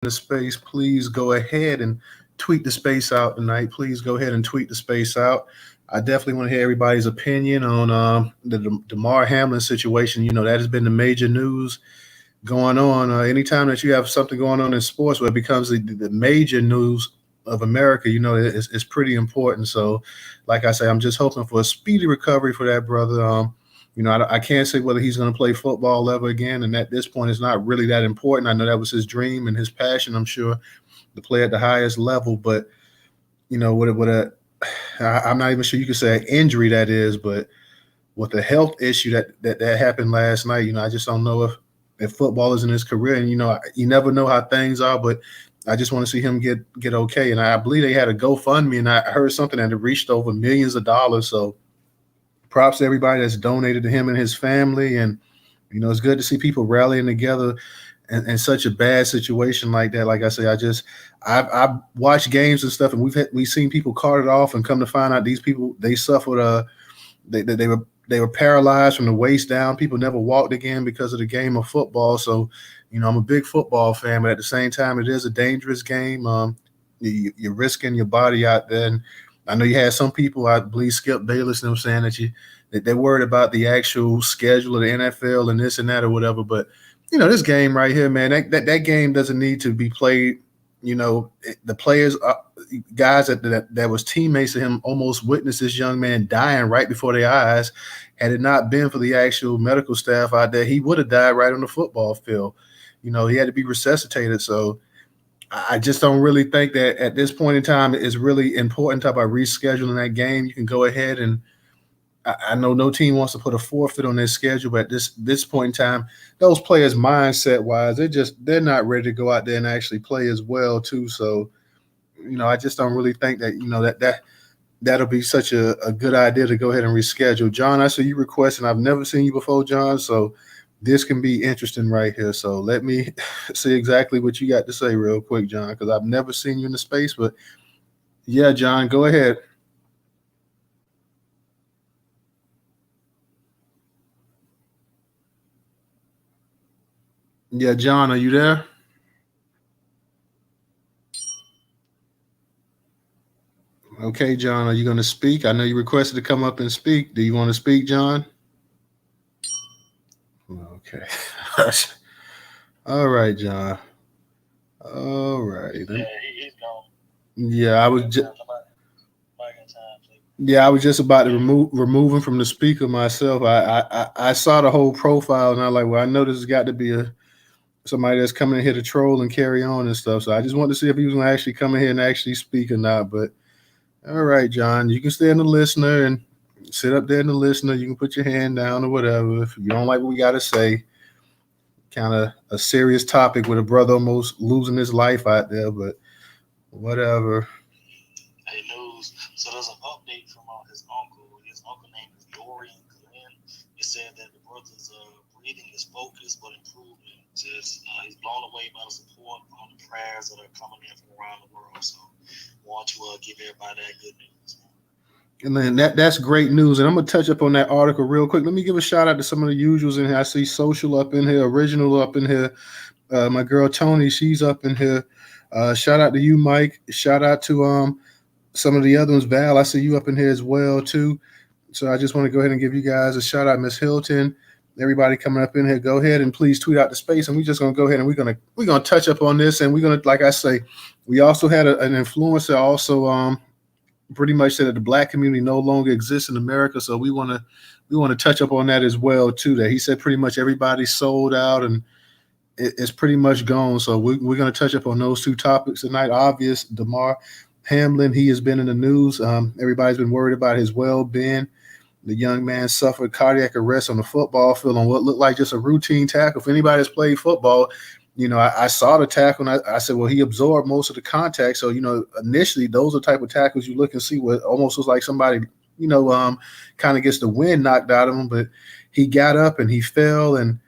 the space, please go ahead and tweet the space out tonight. Please go ahead and tweet the space out. I definitely want to hear everybody's opinion on the Damar Hamlin situation. That has been the major news going on. Anytime that you have something going on in sports where it becomes the major news of America, it's pretty important. So, like I say, I'm just hoping for a speedy recovery for that brother. I can't say whether he's going to play football ever again, and at this point, it's not really that important. I know that was his dream and his passion, I'm sure, to play at the highest level. But I'm not even sure you could say an injury that is, but with the health issue that happened last night, I just don't know if football is in his career, and you never know how things are, but I just want to see him get okay. And I believe they had a GoFundMe, and I heard something that it reached over millions of dollars. So props to everybody that's donated to him and his family. And, it's good to see people rallying together in such a bad situation like that. Like I say, I've watched games and stuff, and we've seen people carted off, and come to find out these people, they suffered, they were paralyzed from the waist down. People never walked again because of the game of football. So, I'm a big football fan, but at the same time, it is a dangerous game. You're risking your body out there. And I know you had some people, I believe Skip Bayless, saying that they're worried about the actual schedule of the NFL and this and that or whatever. But this game right here, man, that game doesn't need to be played. The players, guys that was teammates of him, almost witnessed this young man dying right before their eyes. Had it not been for the actual medical staff out there, he would have died right on the football field. He had to be resuscitated. So I just don't really think that at this point in time it's really important to talk about rescheduling that game. You can go ahead, and I know no team wants to put a forfeit on their schedule, but at this point in time, those players mindset wise, they're not ready to go out there and actually play as well too. So, I just don't really think that, that'll be such a good idea to go ahead and reschedule. John, I saw you requesting. I've never seen you before, John, so this can be interesting right here. So let me see exactly what you got to say real quick, John, because I've never seen you in the space. But yeah, John, go ahead. Yeah, John, are you there? Okay, John, are you going to speak? I know you requested to come up and speak. Do you want to speak, John? Okay. All right, John. All right. Yeah, I was just about to remove him from the speaker myself. I saw the whole profile, and I like, well, I know this has got to be somebody that's coming in here to troll and carry on and stuff. So I just wanted to see if he was going to actually come in here and actually speak or not. But all right, John, you can stay in the listener and sit up there in the listener. You can put your hand down or whatever. If you don't like what we got to say, kind of a serious topic with a brother almost losing his life out there, but whatever. And then that's great news. And I'm gonna touch up on that article real quick. Let me give a shout out to some of the usuals in here. I see Social up in here, Original up in here. My girl Tony, she's up in here. Shout out to you, Mike. Shout out to some of the other ones. Val, I see you up in here as well too. So I just want to go ahead and give you guys a shout out, Miss Hilton. Everybody coming up in here, go ahead and please tweet out the space, and we're just gonna go ahead and we're gonna touch up on this, and we're gonna, like I say, we also had an influencer also pretty much said that the black community no longer exists in America, so we want to touch up on that as well too. That he said pretty much everybody's sold out and it's pretty much gone. So we're going to touch up on those two topics tonight. Obvious, Damar Hamlin, he has been in the news. Everybody's been worried about his well-being. The young man suffered cardiac arrest on the football field on what looked like just a routine tackle. If anybody has played football, I saw the tackle, and I said, well, he absorbed most of the contact. So, initially, those are the type of tackles you look and see what almost looks like somebody, kind of gets the wind knocked out of him. But he got up and he fell, and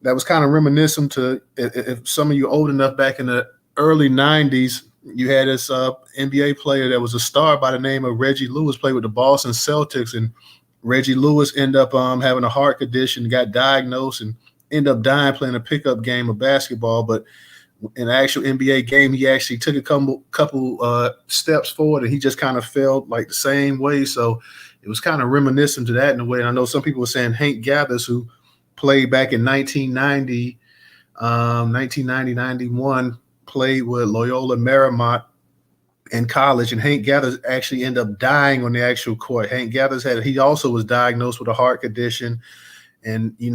that was kind of reminiscent to, if some of you old enough, back in the early 90s, you had this NBA player that was a star by the name of Reggie Lewis, played with the Boston Celtics, and Reggie Lewis ended up having a heart condition, got diagnosed, and ended up dying playing a pickup game of basketball. But in an actual NBA game, he actually took a couple steps forward, and he just kind of felt like the same way. So it was kind of reminiscent to that in a way. And I know some people were saying Hank Gathers, who played back in 1990, 91, played with Loyola Marymount in college, and Hank Gathers actually ended up dying on the actual court. Hank Gathers he also was diagnosed with a heart condition, and he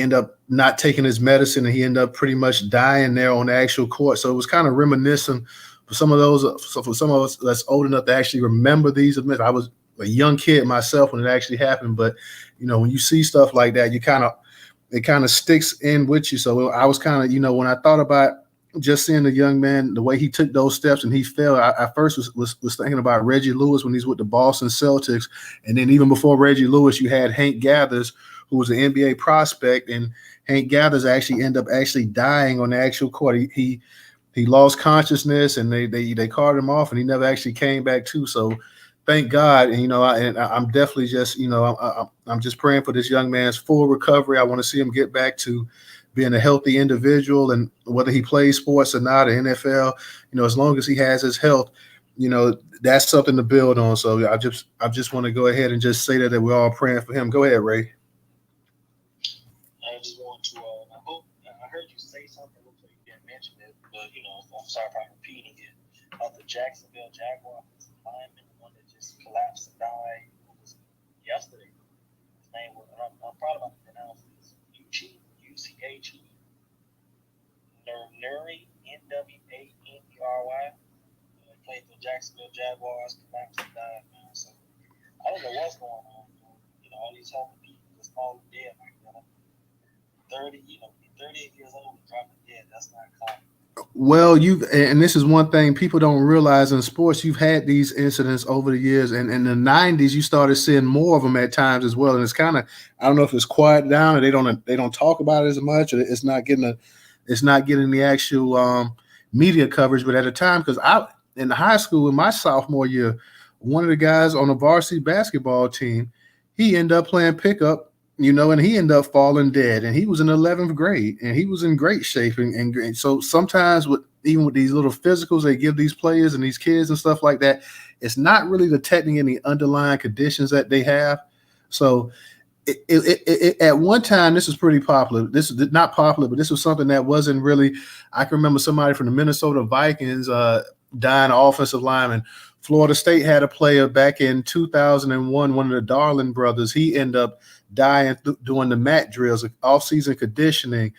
ended up not taking his medicine, and he ended up pretty much dying there on the actual court. So it was kind of reminiscent for some of us that's old enough to actually remember these events. I was a young kid myself when it actually happened, but when you see stuff like that, it kind of sticks in with you. So I was kind of, when I thought about just seeing the young man, the way he took those steps and he fell, I first was thinking about Reggie Lewis when he's with the Boston Celtics. And then even before Reggie Lewis, you had Hank Gathers, who was an NBA prospect, and Hank Gathers actually ended up dying on the actual court. He lost consciousness, and they carted him off, and he never actually came back too. So thank God. And I'm definitely just I'm just praying for this young man's full recovery. I want to see him get back to being a healthy individual, and whether he plays sports or not, or NFL, as long as he has his health, that's something to build on. So I just want to go ahead and just say that we're all praying for him. Go ahead, Ray. I just want to, I heard you say something, hopefully you didn't mention it, but, I'm sorry if I'm repeating it. The Jacksonville Jaguars lineman, the one that just collapsed and died, yesterday. His name was, I'm proud about to pronounce this, UCHE, Nuri, N-W-A-N-E-R-Y. He played for the Jacksonville Jaguars, collapsed and died, man. So I don't know what's going on, man. All these healthy people just falling dead like that. 38 years old and dropping dead, that's not common. Well, and this is one thing people don't realize in sports. You've had these incidents over the years, and in the 90s, you started seeing more of them at times as well. And it's kind of, I don't know if it's quiet down, or they don't talk about it as much, or it's not getting the actual media coverage. But at a time, because in high school in my sophomore year, one of the guys on the varsity basketball team, he ended up playing pickup. And he ended up falling dead, and he was in 11th grade, and he was in great shape. And so sometimes even with these little physicals they give these players and these kids and stuff like that, it's not really detecting any underlying conditions that they have. So it at one time, this was pretty popular. This is not popular, but this was something that wasn't really, I can remember somebody from the Minnesota Vikings dying, an offensive lineman. Florida State had a player back in 2001, one of the Darling brothers. He ended up dying doing the mat drills, off-season conditioning.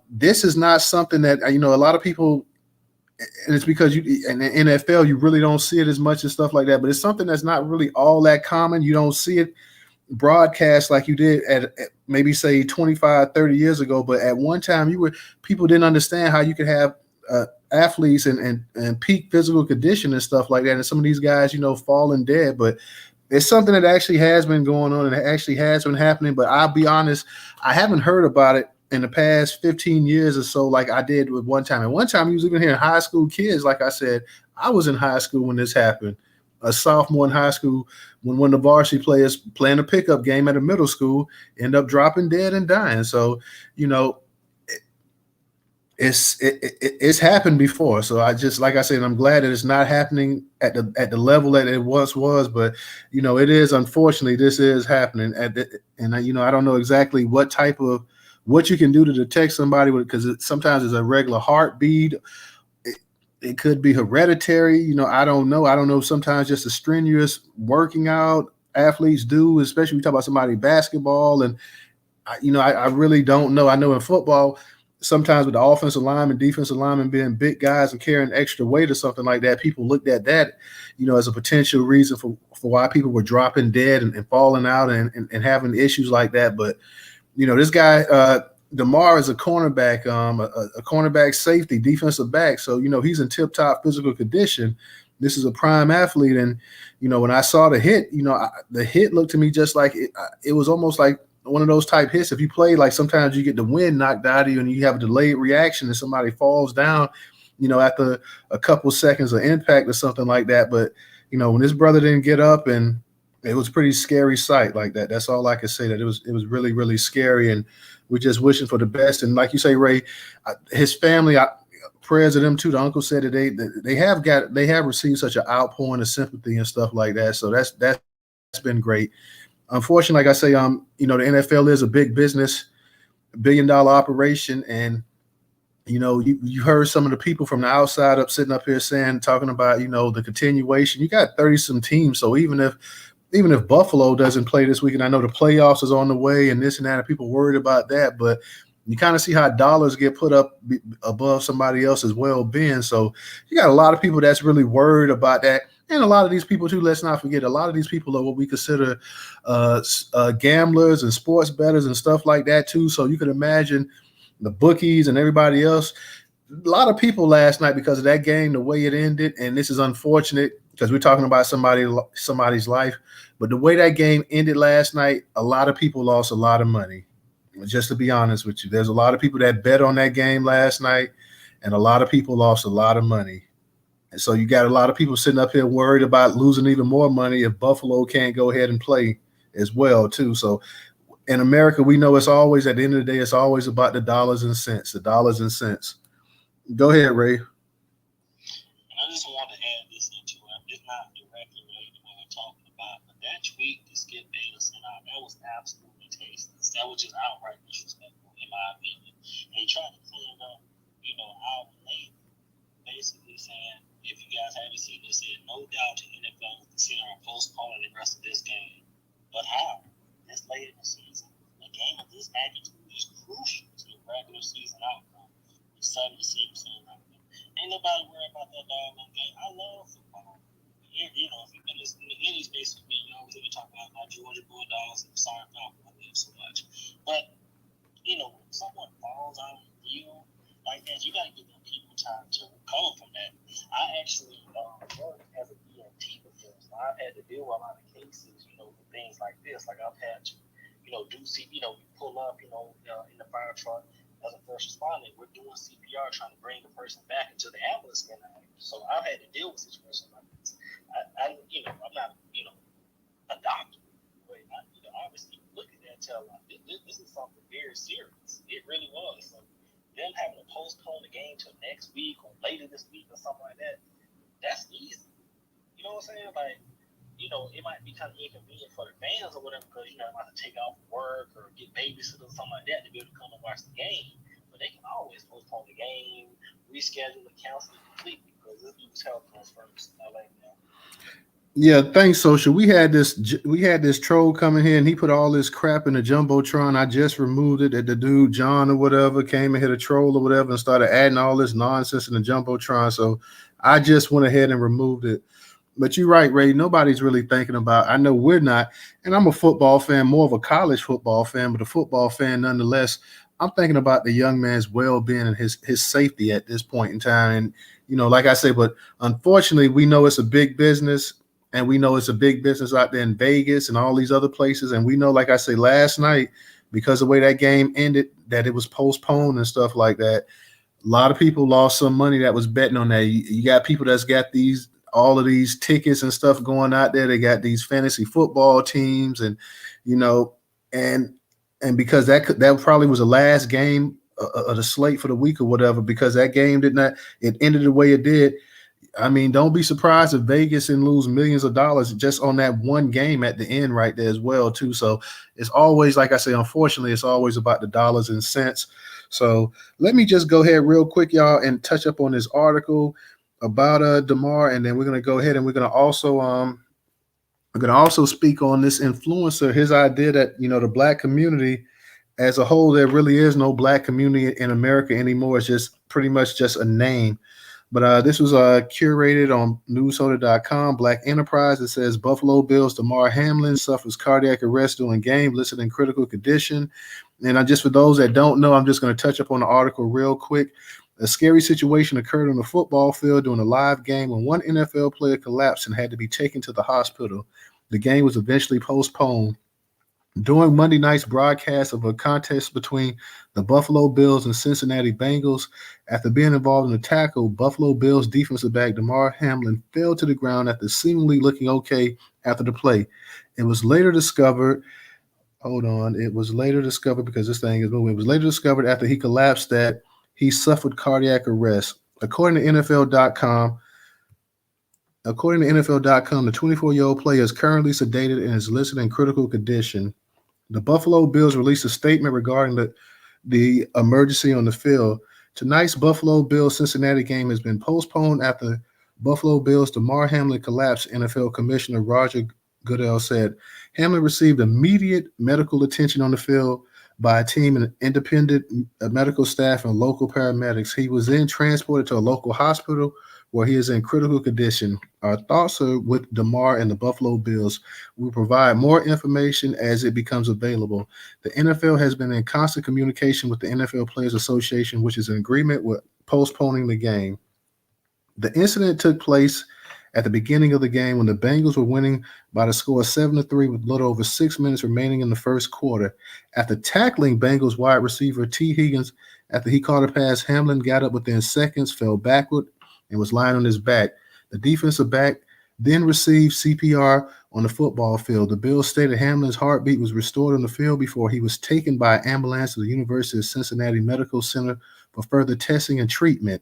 This is not something that, a lot of people, and it's because in the NFL, you really don't see it as much and stuff like that, but it's something that's not really all that common. You don't see it broadcast like you did at maybe say 25, 30 years ago. But at one time, people didn't understand how you could have athletes and peak physical condition and stuff like that. And some of these guys, falling dead, but it's something that actually has been going on, and it actually has been happening. But I'll be honest, I haven't heard about it in the past 15 years or so like I did with one time. And one time, you was even hearing high school kids. Like I said, I was in high school when this happened, a sophomore in high school, when one of the varsity players playing a pickup game at a middle school end up dropping dead and dying. So, it's happened before. So I just, like I said, I'm glad that it's not happening at the level that it once was, but it is, unfortunately, this is happening and I don't know exactly what you can do to detect somebody with, because sometimes it's a regular heartbeat. It could be hereditary. I don't know. Sometimes just a strenuous working out athletes do, especially we talk about somebody basketball. And I really don't know. I know in football, sometimes with the offensive lineman, defensive lineman being big guys and carrying extra weight or something like that, people looked at that, as a potential reason for why people were dropping dead and falling out and having issues like that. But, this guy, Damar, is a cornerback, a cornerback safety, defensive back. So, he's in tip-top physical condition. This is a prime athlete. And, when I saw the hit, the hit looked to me just like it was almost like one of those type hits. If you play, like sometimes you get the wind knocked out of you and you have a delayed reaction and somebody falls down, after a couple seconds of impact or something like that. But, when this brother didn't get up, and it was a pretty scary sight like that. That's all I can say, that it was really, really scary. And we're just wishing for the best. And like you say, Ray, his family, prayers to them too. The uncle said that they have received such an outpouring of sympathy and stuff like that. So that's been great. Unfortunately, like I say, the NFL is a big business, $1 billion operation, and you heard some of the people from the outside up sitting up here talking about the continuation. You got 30 some teams, so even if Buffalo doesn't play this week, and I know the playoffs is on the way and this and that, and people worried about that, but you kind of see how dollars get put up above somebody else's well-being. So you got a lot of people that's really worried about that. And a lot of these people, too, let's not forget, a lot of these people are what we consider gamblers and sports bettors and stuff like that, too. So you can imagine the bookies and everybody else. A lot of people last night, because of that game, the way it ended, and this is unfortunate because we're talking about somebody's life, but the way that game ended last night, a lot of people lost a lot of money. Just to be honest with you, there's a lot of people that bet on that game last night, and a lot of people lost a lot of money. And so you got a lot of people sitting up here worried about losing even more money if Buffalo can't go ahead and play as well, too. So in America, we know it's always, at the end of the day, it's always about the dollars and cents, the dollars and cents. Go ahead, Ray. And I just want to add this into it. It's not directly related to what we're talking about, but that tweet that Skip Bayless sent out, that was absolutely tasteless. That was just outright disrespectful, in my opinion. And he tried to clean it up, out late, basically saying, if you guys haven't seen this, said no doubt the NFL is considering postponing the rest of this game. But how? This late in the season, a game of this magnitude is crucial to the regular season outcome. It's something to see soon. Ain't nobody worried about that doggone game. I love football. If you've been listening to any space with me, you always hear me talk about my Georgia Bulldogs and sorry Falcons. I love them so much. But when someone falls out of the deal like that, you got to give them people time to recover from that. I actually worked as a EMT before, so I've had to deal with a lot of cases, with things like this. Like I've had to, you pull up, in the fire truck as a first responder. We're doing CPR, trying to bring the person back until the ambulance can arrive. So I've had to deal with situations like this. I'm not, a doctor, but obviously look at that and tell like this is something very serious. It really was. So them having to postpone the game till next week or later this week or something like that, that's easy. You know what I'm saying? Like, it might be kind of inconvenient for the fans or whatever because, they might have to take off work or get babysitters or something like that to be able to come and watch the game. But they can always postpone the game, reschedule it, cancel it completely because this dude's health comes first. I like that. Yeah, thanks, Social. We had this troll coming here, and he put all this crap in the jumbotron. I just removed it. That the dude John or whatever came and hit a troll or whatever and started adding all this nonsense in the jumbotron. So I just went ahead and removed it. But you're right, Ray. Nobody's really thinking about. I know we're not, and I'm a football fan, more of a college football fan, but a football fan nonetheless. I'm thinking about the young man's well-being and his safety at this point in time. And like I say, but unfortunately, we know it's a big business. And we know it's a big business out there in Vegas and all these other places. And we know, like I say, last night, because of the way that game ended, that it was postponed and stuff like that. A lot of people lost some money that was betting on that. You got people that's got all of these tickets and stuff going out there. They got these fantasy football teams, and and because that probably was the last game of the slate for the week or whatever. Because that game it ended the way it did. I mean, don't be surprised if Vegas and lose millions of dollars just on that one game at the end right there as well, too. So it's always, like I say, unfortunately, it's always about the dollars and cents. So let me just go ahead real quick, y'all, and touch up on this article about Damar, and then we're gonna go ahead and we're gonna also speak on this influencer, his idea that the black community as a whole, there really is no black community in America anymore. It's just pretty much just a name. But this was curated on Newstoter.com. Black Enterprise. It says Buffalo Bills Damar Hamlin suffers cardiac arrest during game, listed in critical condition. And just for those that don't know, I'm just going to touch up on the article real quick. A scary situation occurred on the football field during a live game when one NFL player collapsed and had to be taken to the hospital. The game was eventually postponed. During Monday night's broadcast of a contest between the Buffalo Bills and Cincinnati Bengals, after being involved in a tackle, Buffalo Bills defensive back Damar Hamlin fell to the ground after seemingly looking okay after the play. It was later discovered. Hold on. It was later discovered because this thing is moving. It was later discovered after he collapsed that he suffered cardiac arrest. According to NFL.com, the 24-year-old player is currently sedated and is listed in critical condition. The Buffalo Bills released a statement regarding the emergency on the field. Tonight's Buffalo Bills Cincinnati game has been postponed after Buffalo Bills Damar Hamlin collapsed, NFL Commissioner Roger Goodell said. Hamlin received immediate medical attention on the field by a team of independent medical staff and local paramedics. He was then transported to a local hospital where he is in critical condition. Our thoughts are with Damar and the Buffalo Bills. We will provide more information as it becomes available. The NFL has been in constant communication with the NFL Players Association, which is in agreement with postponing the game. The incident took place at the beginning of the game when the Bengals were winning by the score of 7-3 with a little over 6 minutes remaining in the first quarter. After tackling Bengals wide receiver T. Higgins after he caught a pass, Hamlin got up within seconds, fell backward, and was lying on his back. The defensive back then received CPR on the football field. The Bills stated Hamlin's heartbeat was restored on the field before he was taken by ambulance to the University of Cincinnati Medical Center for further testing and treatment.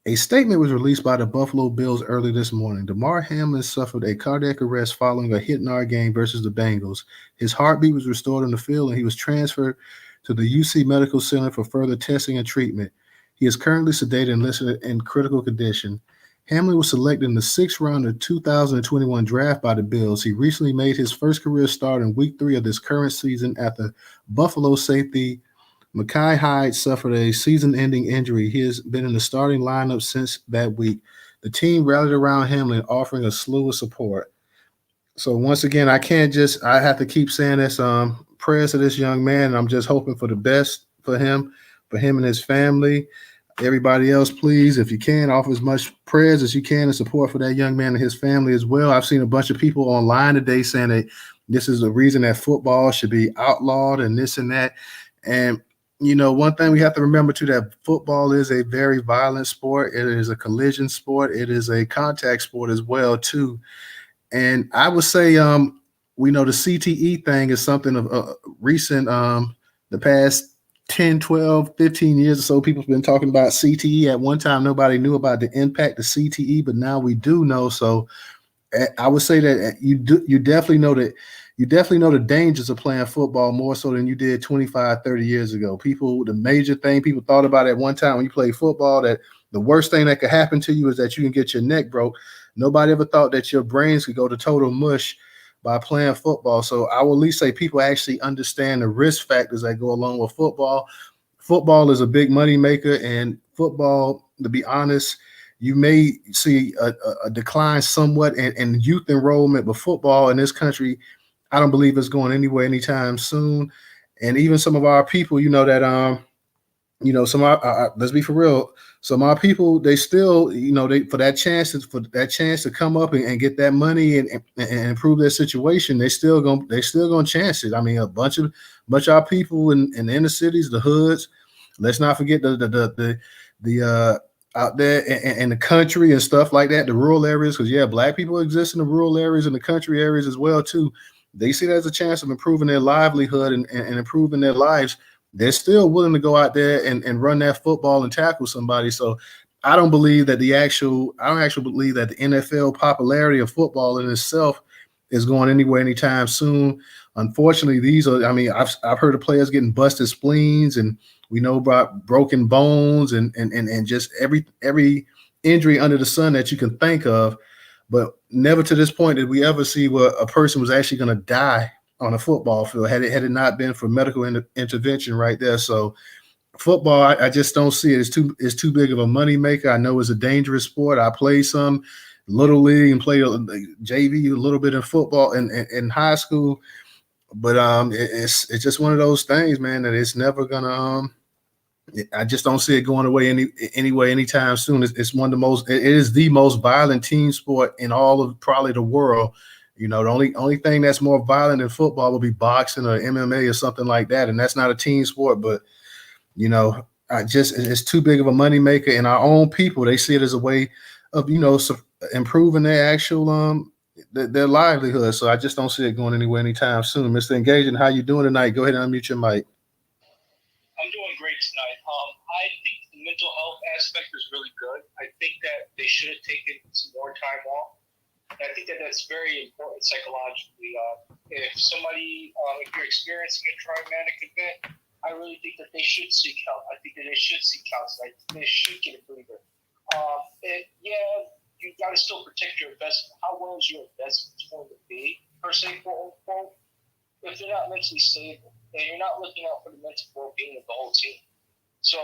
A statement was released by the Buffalo Bills early this morning. Damar Hamlin suffered a cardiac arrest following a hit-and-run game versus the Bengals. His heartbeat was restored on the field, and he was transferred to the UC Medical Center for further testing and treatment. He is currently sedated and listed in critical condition. Hamlin was selected in the 6th round of the 2021 draft by the Bills. He recently made his first career start in Week 3 of this current season after Buffalo safety Mekhi Hyde suffered a season-ending injury. He has been in the starting lineup since that week. The team rallied around Hamlin, offering a slew of support. So once again, I have to keep saying this. Prayers to this young man, and I'm just hoping for the best for him and his family. Everybody else, please, if you can, offer as much prayers as you can and support for that young man and his family as well. I've seen a bunch of people online today saying that this is the reason that football should be outlawed and this and that. And one thing we have to remember, too, that football is a very violent sport. It is a collision sport. It is a contact sport as well, too. And I would say, we know the CTE thing is something of recent, the past 10, 12, 15 years or so, people have been talking about CTE. At one time, nobody knew about the impact of CTE, but now we do know. So I would say that you definitely know that. You definitely know the dangers of playing football more so than you did 25, 30 years ago. The major thing people thought about at one time when you played football, that the worst thing that could happen to you is that you can get your neck broke. Nobody ever thought that your brains could go to total mush by playing football. So I will at least say people actually understand the risk factors that go along with football. Football is a big money maker, and football, to be honest, you may see a decline somewhat in youth enrollment, but football in this country, I don't believe it's going anywhere anytime soon. And even some of our people, some of our, let's be for real, some of our people, they still, for that chance to come up and get that money and improve their situation, they still gonna chance it. I mean, a bunch of our people in the inner cities, the hoods. Let's not forget the out there in the country and stuff like that, the rural areas, because black people exist in the rural areas and the country areas as well too. They see that as a chance of improving their livelihood and improving their lives. They're still willing to go out there and run that football and tackle somebody. So I don't believe that I don't actually believe that the NFL popularity of football in itself is going anywhere anytime soon. Unfortunately, I've heard of players getting busted spleens, and we know about broken bones and just every injury under the sun that you can think of. But never to this point did we ever see where a person was actually going to die on a football field had it not been for medical intervention right there. So football, I just don't see it. It's too big of a money maker. I know it's a dangerous sport. I played some little league and played JV a little bit in football in high school, but it's just one of those things, man, that it's never gonna. I just don't see it going away anyway anytime soon. It's one of the most. It is the most violent team sport in all of probably the world. The only thing that's more violent than football would be boxing or MMA or something like that, and that's not a team sport. But it's too big of a moneymaker, and our own people, they see it as a way of improving their actual their livelihood. So I just don't see it going anywhere anytime soon. Mr. Engaging, how you doing tonight? Go ahead and unmute your mic. I'm doing great tonight. I think the mental health aspect is really good. I think that they should have taken some more time off. And I think that that's very important psychologically. If somebody, if you're experiencing a traumatic event, I really think that they should seek help. I think that they should seek counseling. They should get a breather. You got to still protect your investment. How well is your investment going to be, per se, quote unquote, if you're not mentally stable and you're not looking out for the mental well-being of the whole team? So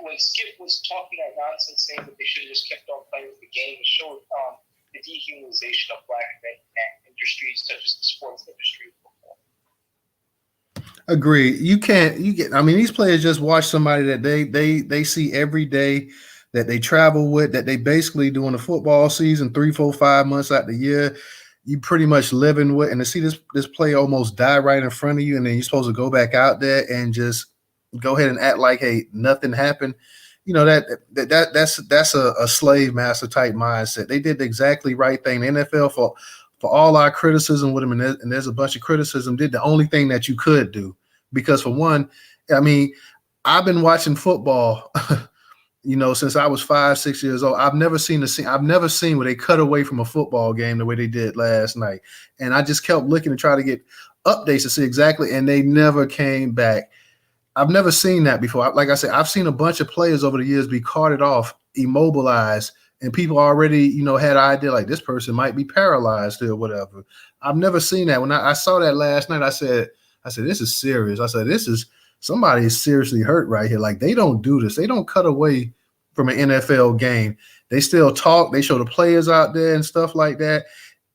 when Skip was talking that nonsense, saying that they should have just kept on playing with the game, it showed the dehumanization of black men in industries such as the sports industry. Agree. I mean, these players just watch somebody that they see every day, that they travel with, that they basically during the football season, 3, 4, 5 months out the year, you pretty much living with, and to see this player almost die right in front of you, and then you're supposed to go back out there and just go ahead and act like, hey, nothing happened. You know, that's a slave master type mindset. They did the exactly right thing. The NFL, for all our criticism with him, and there's a bunch of criticism, did the only thing that you could do. Because for one, I mean, I've been watching football, since I was 5, 6 years old. I've never seen where they cut away from a football game the way they did last night. And I just kept looking to try to get updates to see exactly, and they never came back. I've never seen that before. Like I said, I've seen a bunch of players over the years be carted off, immobilized, and people already, had an idea like this person might be paralyzed or whatever. I've never seen that. When I saw that last night, I said, this is serious. I said, somebody is seriously hurt right here. Like, they don't do this. They don't cut away from an NFL game. They still talk. They show the players out there and stuff like that.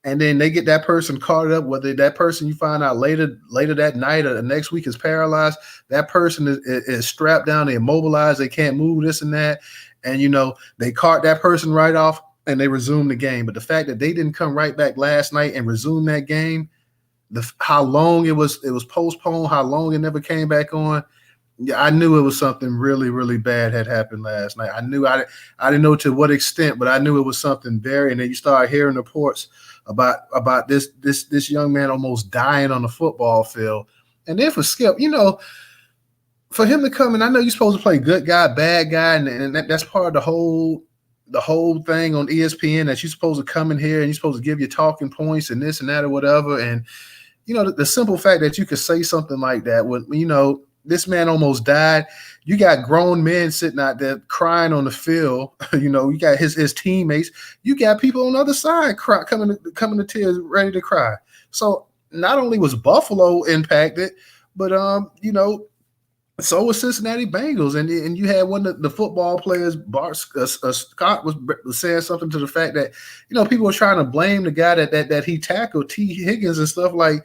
And then they get that person caught up, whether that person you find out later that night or the next week is paralyzed. That person is strapped down, they're immobilized, they can't move, this and that. And, they cart that person right off and they resume the game. But the fact that they didn't come right back last night and resume that game, how long it was postponed, how long it never came back on, I knew it was something really, really bad had happened last night. I knew I didn't know to what extent, but I knew it was something very. And then you start hearing reports about this young man almost dying on the football field. And then for Skip, for him to come in, I know you're supposed to play good guy, bad guy, and that's part of the whole thing on ESPN, that you're supposed to come in here and you're supposed to give your talking points and this and that or whatever. And the simple fact that you could say something like that when this man almost died. You got grown men sitting out there crying on the field. You got his teammates. You got people on the other side coming to tears, ready to cry. So not only was Buffalo impacted, but so was Cincinnati Bengals. And you had one of the football players, Scott, was saying something to the fact that people were trying to blame the guy that he tackled, T. Higgins, and stuff. Like,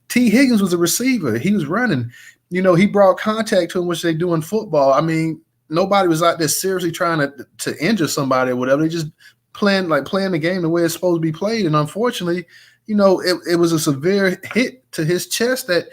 T. Higgins was a receiver. He was running. He brought contact to him, which they do in football. I mean, nobody was out there seriously trying to injure somebody or whatever. They just playing the game the way it's supposed to be played. And unfortunately, it was a severe hit to his chest that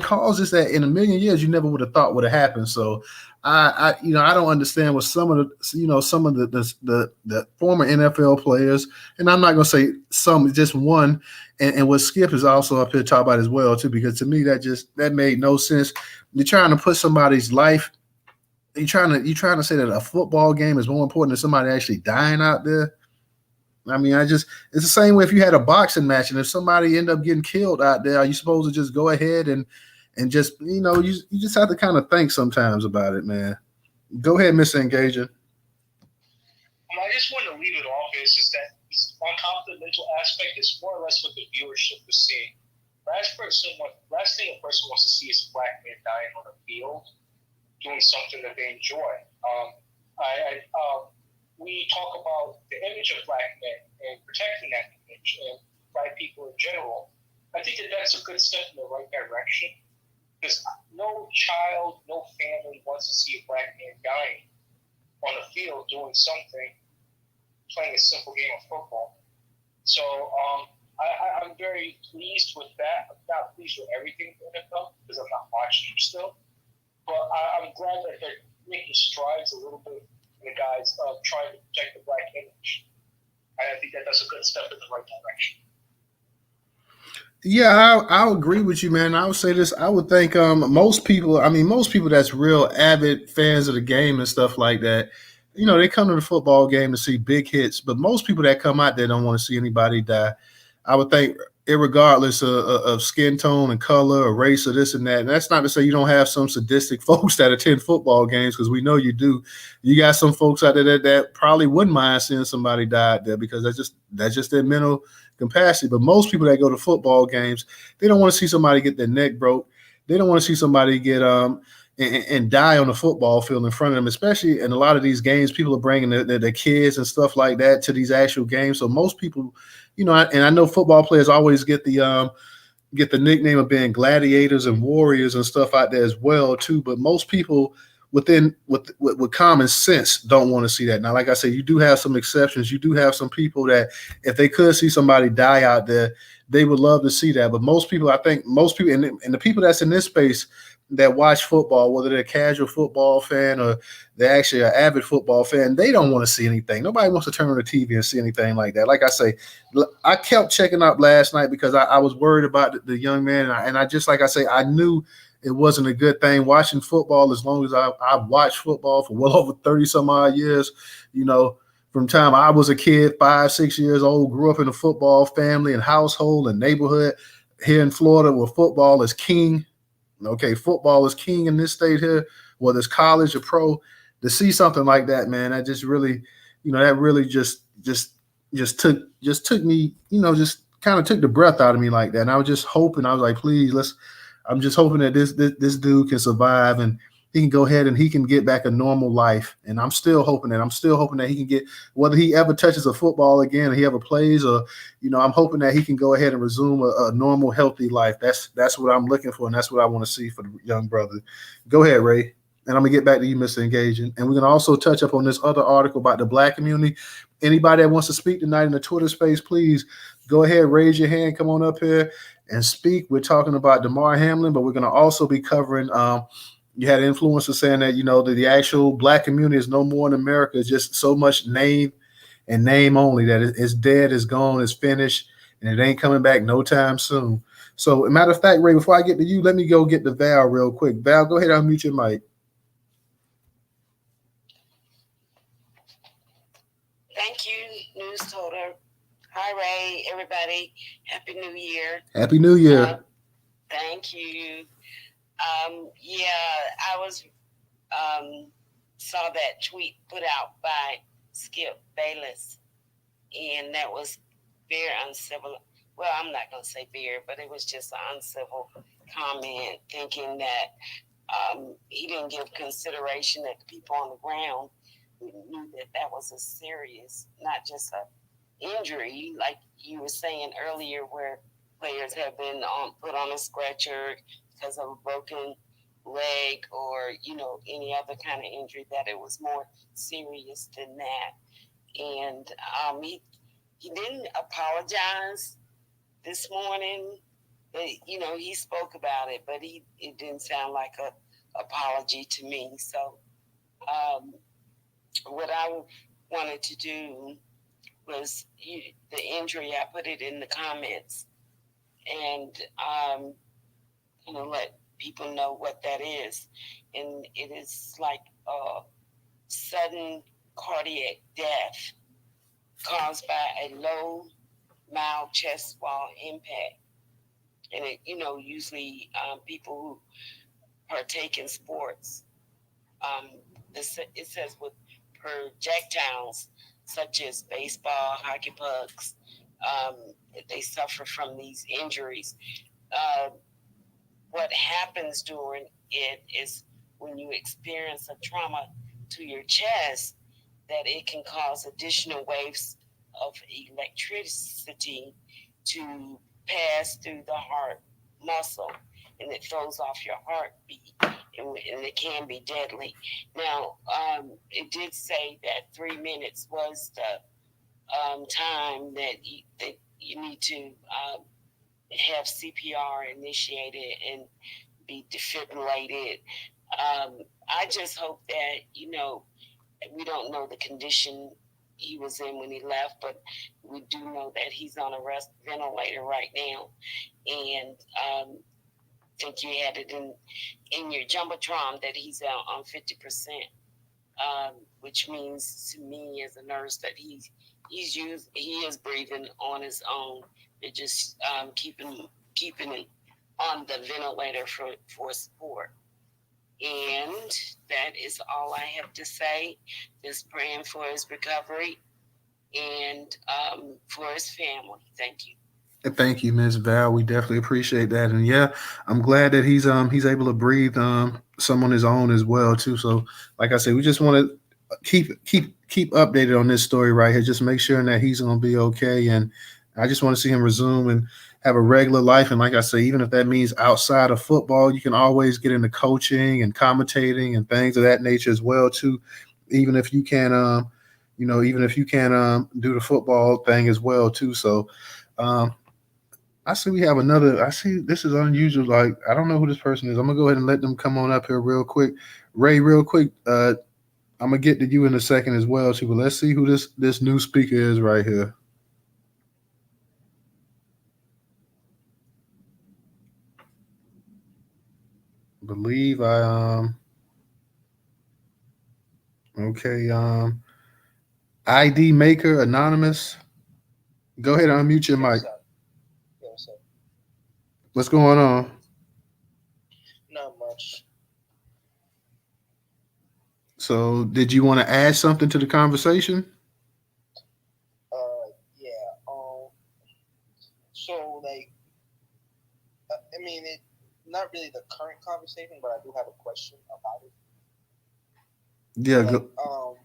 causes that in a million years you never would have thought would have happened. So I don't understand what some of the former NFL players, and I'm not going to say some, just one, and what Skip is also up here talking about as well too, because to me that made no sense. You're trying to put somebody's life. You're trying to say that a football game is more important than somebody actually dying out there. I mean, it's the same way if you had a boxing match and if somebody end up getting killed out there, are you supposed to just go ahead and just, you just have to kind of think sometimes about it, man. Go ahead, Mr. Engager. I just want to leave it off is that on top of the mental aspect, it's more or less what the viewership was seeing. Last thing a person wants to see is a black man dying on a field, doing something that they enjoy. We talk about the image of black men and protecting that image and black people in general. I think that's a good step in the right direction, because no child, no family wants to see a black man dying on a field doing something, playing a simple game of football. So I'm very pleased with that. I'm not pleased with everything in the NFL because I'm not watching them still. But I'm glad that they're making strides a little bit in the guys of trying to protect the black image. And I think that's a good step in the right direction. Yeah, I'll agree with you, man. I would say this. I would think most people that's real avid fans of the game and stuff like that, they come to the football game to see big hits, but most people that come out there don't want to see anybody die. I would think, irregardless of skin tone and color or race or this and that. And that's not to say you don't have some sadistic folks that attend football games, because we know you do. You got some folks out there that probably wouldn't mind seeing somebody die out there, because that's just their mental capacity. But most people that go to football games, they don't want to see somebody get their neck broke. They don't want to see somebody get and die on the football field in front of them, especially in a lot of these games. People are bringing their kids and stuff like that to these actual games. So most people, and I know football players always get the nickname of being gladiators and warriors and stuff out there as well too. But most people with common sense don't want to see that. Now, like I said, you do have some exceptions. You do have some people that if they could see somebody die out there, they would love to see that. But most people, I think most people, and the people that's in this space that watch football, whether they're a casual football fan or they're actually an avid football fan, they don't want to see anything. Nobody wants to turn on the TV and see anything like that. Like I say, I kept checking up last night because I was worried about the young man, and I just, like I say, I knew it wasn't a good thing watching football. As long as I've watched football for well over 30 some odd years, from time I was a kid, 5, 6 years old, grew up in a football family and household and neighborhood here in Florida where football is king. Okay, football is king in this state here, whether it's college or pro. To see something like that, man, that just really, that really just took me, just kind of took the breath out of me like that. And I was just hoping, I was like, please, let's. I'm just hoping that this dude can survive and he can go ahead and he can get back a normal life. And I'm still hoping that. I'm still hoping that he can get, whether he ever touches a football again or he ever plays, or I'm hoping that he can go ahead and resume a normal, healthy life. That's what I'm looking for, and that's what I want to see for the young brother. Go ahead, Ray. And I'm gonna get back to you, Mr. Engaging. And we're gonna also touch up on this other article about the Black community. Anybody that wants to speak tonight in the Twitter space, please go ahead, raise your hand, come on up here and speak. We're talking about Damar Hamlin, but we're gonna also be covering. You had influencers saying that that the actual Black community is no more in America. It's just so much name and name only that it's dead, it's gone, it's finished, and it ain't coming back no time soon. So, a matter of fact, Ray, before I get to you, let me go get the Val real quick. Val, go ahead, unmute your mic. Thank you, Newstoter. Hi, Ray, everybody. Happy New Year. Happy New Year. Thank you. Yeah, I was saw that tweet put out by Skip Bayless, and that was very uncivil. Well, I'm not going to say very, but it was just an uncivil comment, thinking that he didn't give consideration that the people on the ground knew that was a serious, not just a injury, like you were saying earlier, where players have been put on a stretcher because of a broken leg or any other kind of injury, that it was more serious than that. And he didn't apologize this morning. But, he spoke about it, but it didn't sound like a apology to me. So what I wanted to do was the injury. I put it in the comments, and let people know what that is. And it is like a sudden cardiac death caused by a low, mild chest wall impact. And it, usually people who partake in sports, it says with projectiles such as baseball, hockey pucks, they suffer from these injuries. What happens during it is when you experience a trauma to your chest, that it can cause additional waves of electricity to pass through the heart muscle, and it throws off your heartbeat, and it can be deadly. Now, it did say that 3 minutes was the time that you need to have CPR initiated and be defibrillated. I just hope that, we don't know the condition he was in when he left, but we do know that he's on a ventilator right now. And I think you had it in your Jumbotron that he's out on 50% which means to me as a nurse that he is breathing on his own. They're just keeping it on the ventilator for support. And that is all I have to say. Just praying for his recovery and for his family. Thank you. Thank you, Miss Val. We definitely appreciate that, and yeah, I'm glad that he's able to breathe some on his own as well too. So, like I said, we just want to keep updated on this story right here. Just make sure that he's going to be okay, and I just want to see him resume and have a regular life. And like I say, even if that means outside of football, you can always get into coaching and commentating and things of that nature as well too. Even if you can, even if you can do the football thing as well too. So. Um, I see we have another. I see this is unusual. Like I don't know who this person is. I'm gonna go ahead and let them come on up here real quick. Ray, real quick. I'm gonna get to you in a second as well too. But let's see who this new speaker is right here. Believe I okay ID maker anonymous. Go ahead and unmute your mic. What's up? What's going on? Not much. So did you want to add something to the conversation? Yeah. So like, I mean, it not really the current conversation, but I do have a question about it. Yeah. Like, Go.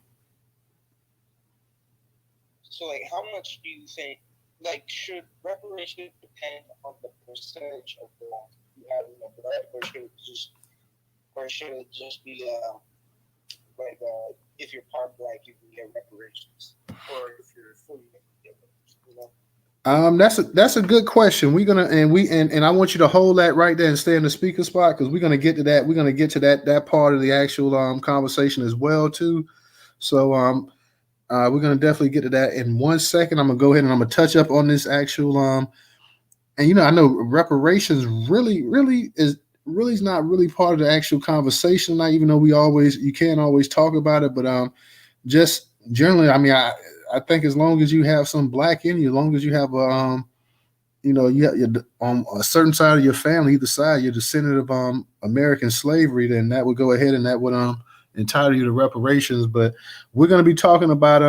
So like, how much do you think? Like, should reparations depend on the percentage of black you have in the blood, or should it just be like if you're part black, you can get reparations, or if you're fully black, you get reparations, That's a good question. We're gonna and I want you to hold that right there and stay in the speaker spot because we're gonna get to that. We're gonna get to that part of the actual conversation as well too. So we're gonna definitely get to that in 1 second. I'm gonna go ahead and I'm gonna touch up on this actual and I know reparations really is not really part of the actual conversation. Not even though you can't always talk about it, but just generally, I mean, I think as long as you have some black in you, as long as you have you have, you're on a certain side of your family, either side, you're descendant of American slavery, then that would go ahead and that would entitle you to reparations. But we're going to be talking about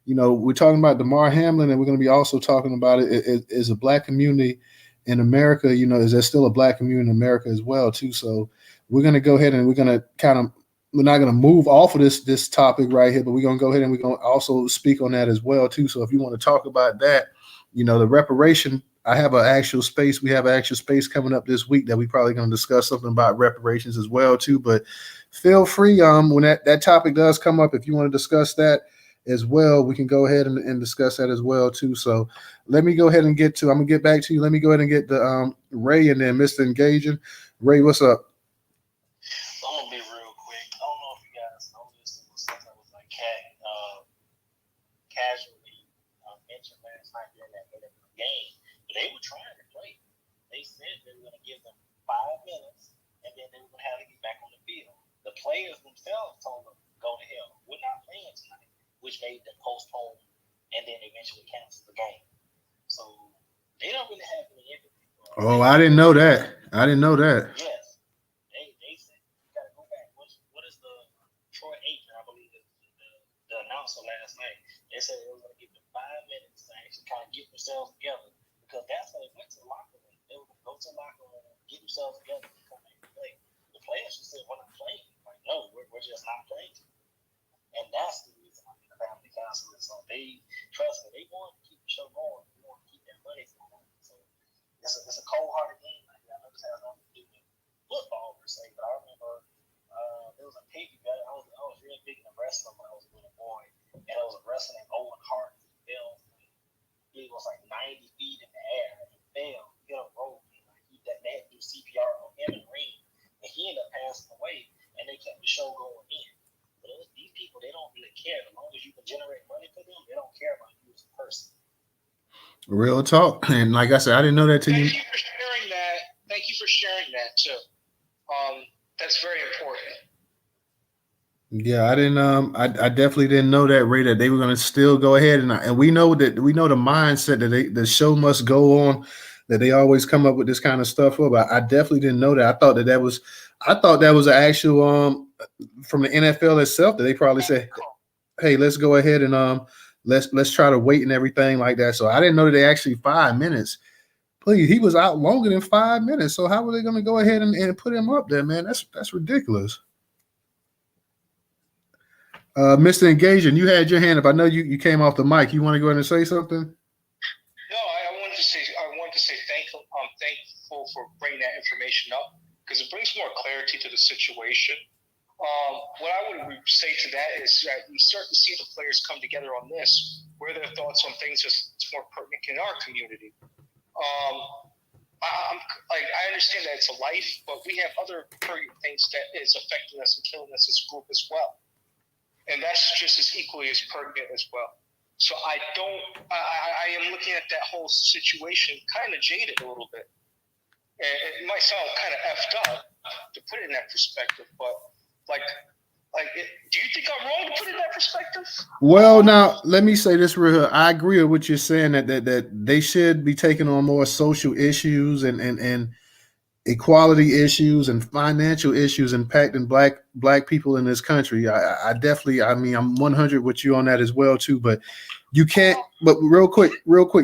we're talking about Damar Hamlin, and we're going to be also talking about is a black community in America. Is there still a black community in America as well too? So we're going to go ahead and we're going to we're not going to move off of this topic right here, but we're going to go ahead and we're going to also speak on that as well too. So if you want to talk about that, the reparation, I have an actual space. We have an actual space coming up this week that we probably going to discuss something about reparations as well too. But feel free when that topic does come up, if you want to discuss that as well, we can go ahead and discuss that as well too. So let me go ahead and I'm gonna get back to you. Let me go ahead and get the Ray and then Mr. Engaging. Ray, what's up? I'm gonna be real quick. I don't know if you guys know this. It was something that was like casually mentioned last night during that game. But they were trying to play. They said they were gonna give them 5 minutes, and then they were gonna have to get back on the field. The players themselves told them, "Go to hell. We're not playing tonight," which made them postpone and then eventually cancel the game. So they don't really have any empathy. Oh, I didn't know that. Yes. They said you gotta go back. What is the Troy Aikman, I believe, is the announcer last night. They said they were gonna give them 5 minutes to actually kind of get themselves together, because that's how they went to the locker room. They were gonna go to the locker room, get themselves together, and come back and play. The players just said, "We're not playing." Like, no, we're just not playing. And that's the reason I'm in the family council. So they trust me, they want to keep the show going. They want to keep their money flowing. So it's a cold-hearted game. Like, I know this has nothing to do with football per se, but I remember there was a pay-per-view. I was really big into wrestling when I was a little boy, and it was a wrestling Owen Hart. He was like 90 feet in the air, and he fell, hit a rope, and they had to do CPR on him in the ring, and he ended up passing away, and they kept the show going in. But these people, they don't really care. As long as you can generate money for them, they don't care about you as a person. Real talk. And like I said, I didn't know that till you. Thank you for sharing that. Thank you for sharing that too. That's very important. Yeah, I didn't. I definitely didn't know that, Ray. That they were going to still go ahead, and we know the mindset that the show must go on. That they always come up with this kind of stuff for. But I definitely didn't know that. I thought that was an actual from the NFL itself that they probably said, hey, let's go ahead and let's try to wait and everything like that. So I didn't know that they actually 5 minutes. Please, he was out longer than 5 minutes. So how were they going to go ahead and put him up there, man? That's ridiculous. Mr. Engaging, you had your hand up. I know you came off the mic. You want to go ahead and say something? No, I wanted to say thankful for bringing that information up because it brings more clarity to the situation. What I would say to that is that we start to see the players come together on this, where their thoughts on things that's more pertinent in our community. I understand that it's a life, but we have other things that is affecting us and killing us as a group as well, and that's just as equally as pertinent as well. So I am looking at that whole situation kind of jaded a little bit. And it might sound kind of effed up to put it in that perspective, but do you think I'm wrong to put it in that perspective? Well, now let me say this real. I agree with what you're saying that they should be taking on more social issues and equality issues and financial issues impacting black people in this country. I definitely, I mean, I'm 100 with you on that as well too. But you can't. But real quick,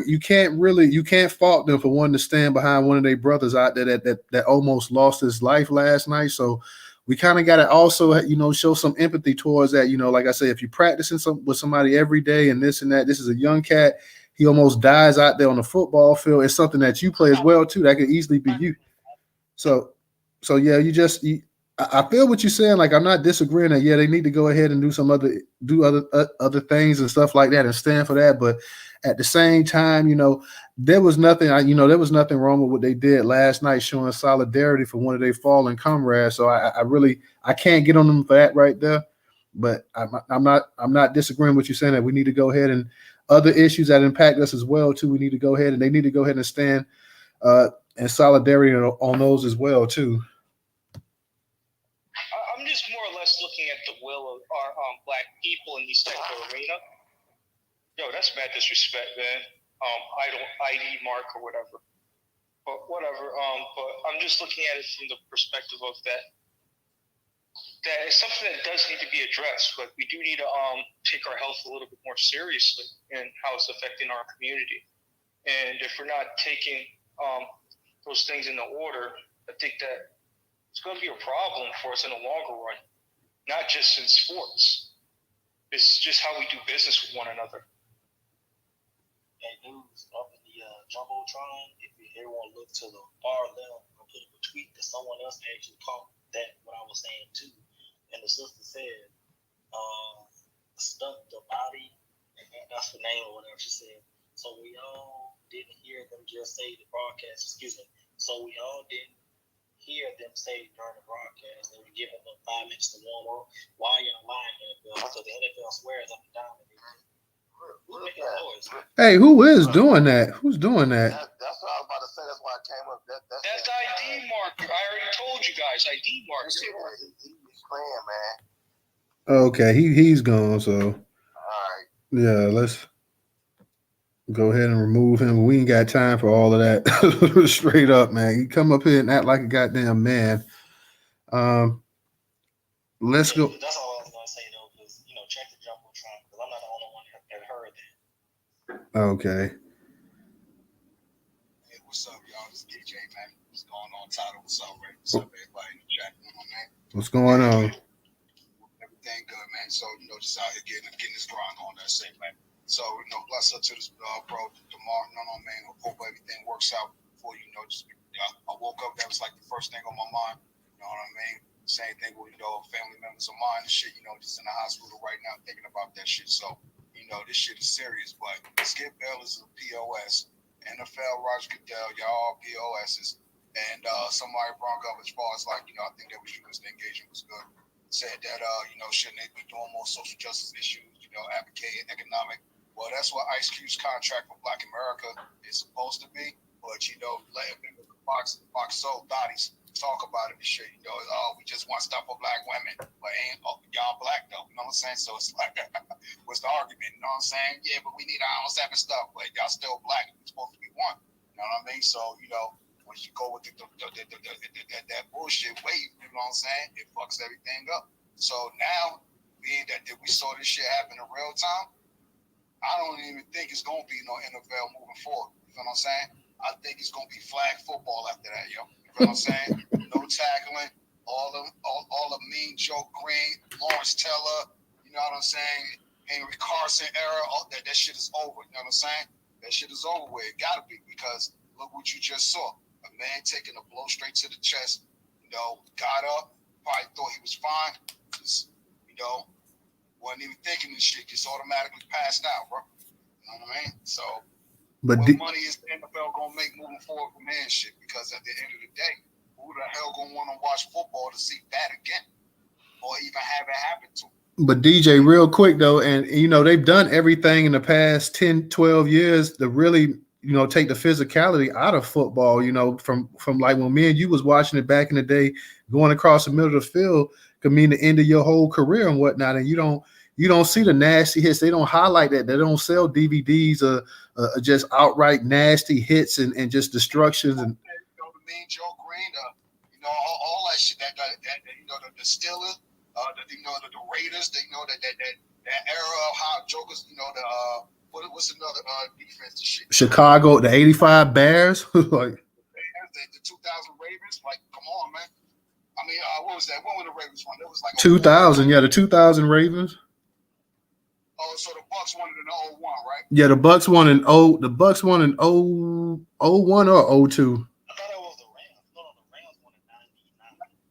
you can't fault them for wanting to stand behind one of their brothers out there that almost lost his life last night. So we kind of got to also, show some empathy towards that. Like I say, if you're practicing with somebody every day and this and that, this is a young cat. He almost dies out there on the football field. It's something that you play as well too. That could easily be you. So, yeah, I feel what you're saying. Like I'm not disagreeing that yeah they need to go ahead and do other things and stuff like that and stand for that. But at the same time, there was nothing. There was nothing wrong with what they did last night, showing solidarity for one of their fallen comrades. So I can't get on them for that right there. But I'm not disagreeing with you saying that we need to go ahead and other issues that impact us as well too. We need to go ahead and they need to go ahead and stand and solidarity on those as well too. I'm just more or less looking at the will of our black people in these type of arena. Yo, that's mad disrespect, man. I don't ID mark or whatever, but whatever. But I'm just looking at it from the perspective of that is something that does need to be addressed, but we do need to take our health a little bit more seriously and how it's affecting our community. And if we're not taking those things into order, I think that it's going to be a problem for us in the longer run, not just in sports. It's just how we do business with one another. Hey, dudes, up in the Jumbotron, if everyone look to the far left, I put up a tweet that someone else actually caught that what I was saying too. And the sister said, stuck the body, and that's the name or whatever she said. So we all didn't hear them just say the broadcast, excuse me. So we all didn't hear them say during the broadcast they were giving them 5 minutes to warm up while you're lying NFL. So the NFL swears up and down that they who's making noise. Hey, who is doing that? Who's doing that? That's what I was about to say. That's why I came up. That's ID marker. I already told you guys. ID marker. He's playing, man. Okay, he's gone. So, all right. Yeah, let's go ahead and remove him. We ain't got time for all of that. Straight up, man. You come up here and act like a goddamn man. Let's go. That's all I was gonna say though, because check the Jumbotron, because I'm not the only one that heard that. Okay. Hey, what's up, y'all? This is DJ, man. What's going on, Tyler? What's up, Ray? What's up, everybody in the chat room, man? What's going on? Everything good, man. So, just out here getting this grind on, that's it, man. So, bless up to this bro, Damar. No, man. Hope everything works out for you. Just I woke up, that was like the first thing on my mind. You know what I mean? Same thing with, family members of mine and shit, just in the hospital right now thinking about that shit. So, this shit is serious. But Skip Bayless is a POS. NFL, Roger Goodell, y'all all POSs. And somebody brought up as far as I think that was you, Mr. Engagement was good. Said that, shouldn't they be doing more social justice issues, advocating economic. Well, that's what Ice Cube's contract for Black America is supposed to be. But, letting people box sold bodies talk about it and shit. We just want stuff for black women, but ain't y'all black though. You know what I'm saying? So it's like, what's the argument? You know what I'm saying? Yeah, but we need our own separate stuff, but y'all still black. It's supposed to be one. You know what I mean? So when you go with that bullshit wave, you know what I'm saying? It fucks everything up. So now, being that we saw this shit happen in real time, I don't even think it's gonna be no NFL moving forward. You know what I'm saying? I think it's gonna be flag football after that, yo. You know what I'm saying? No tackling, all the Mean Joe Green, Lawrence Taylor, you know what I'm saying? Henry Carson era, all that shit is over. You know what I'm saying? That shit is over with. It gotta be, because look what you just saw. A man taking a blow straight to the chest, got up, probably thought he was fine, just, wasn't even thinking this shit, just automatically passed out, bro. You know what I mean? So, what money is the NFL gonna make moving forward from there and shit? Because at the end of the day, who the hell gonna want to watch football to see that again, or even have it happen to them? But DJ, real quick though, and they've done everything in the past 10, 12 years to really, take the physicality out of football, from like when me and you was watching it back in the day, going across the middle of the field could mean the end of your whole career and whatnot. And you don't see the nasty hits. They don't highlight that. They don't sell DVDs or just outright nasty hits and just destructions. And the Mean Joe Green, all that shit, that the Steelers, the Raiders, that era of how jokers, what's another defense shit? Chicago, the 85 Bears, like the 2000 Ravens. Like, come on, man. I mean, what was that? When were the Ravens won? It was like 2000. Yeah, the 2000 Ravens. Oh, so the Bucks won it in 01, right? Yeah, the Bucks won in 01 or 02. I thought it was the Rams. No, the Rams won in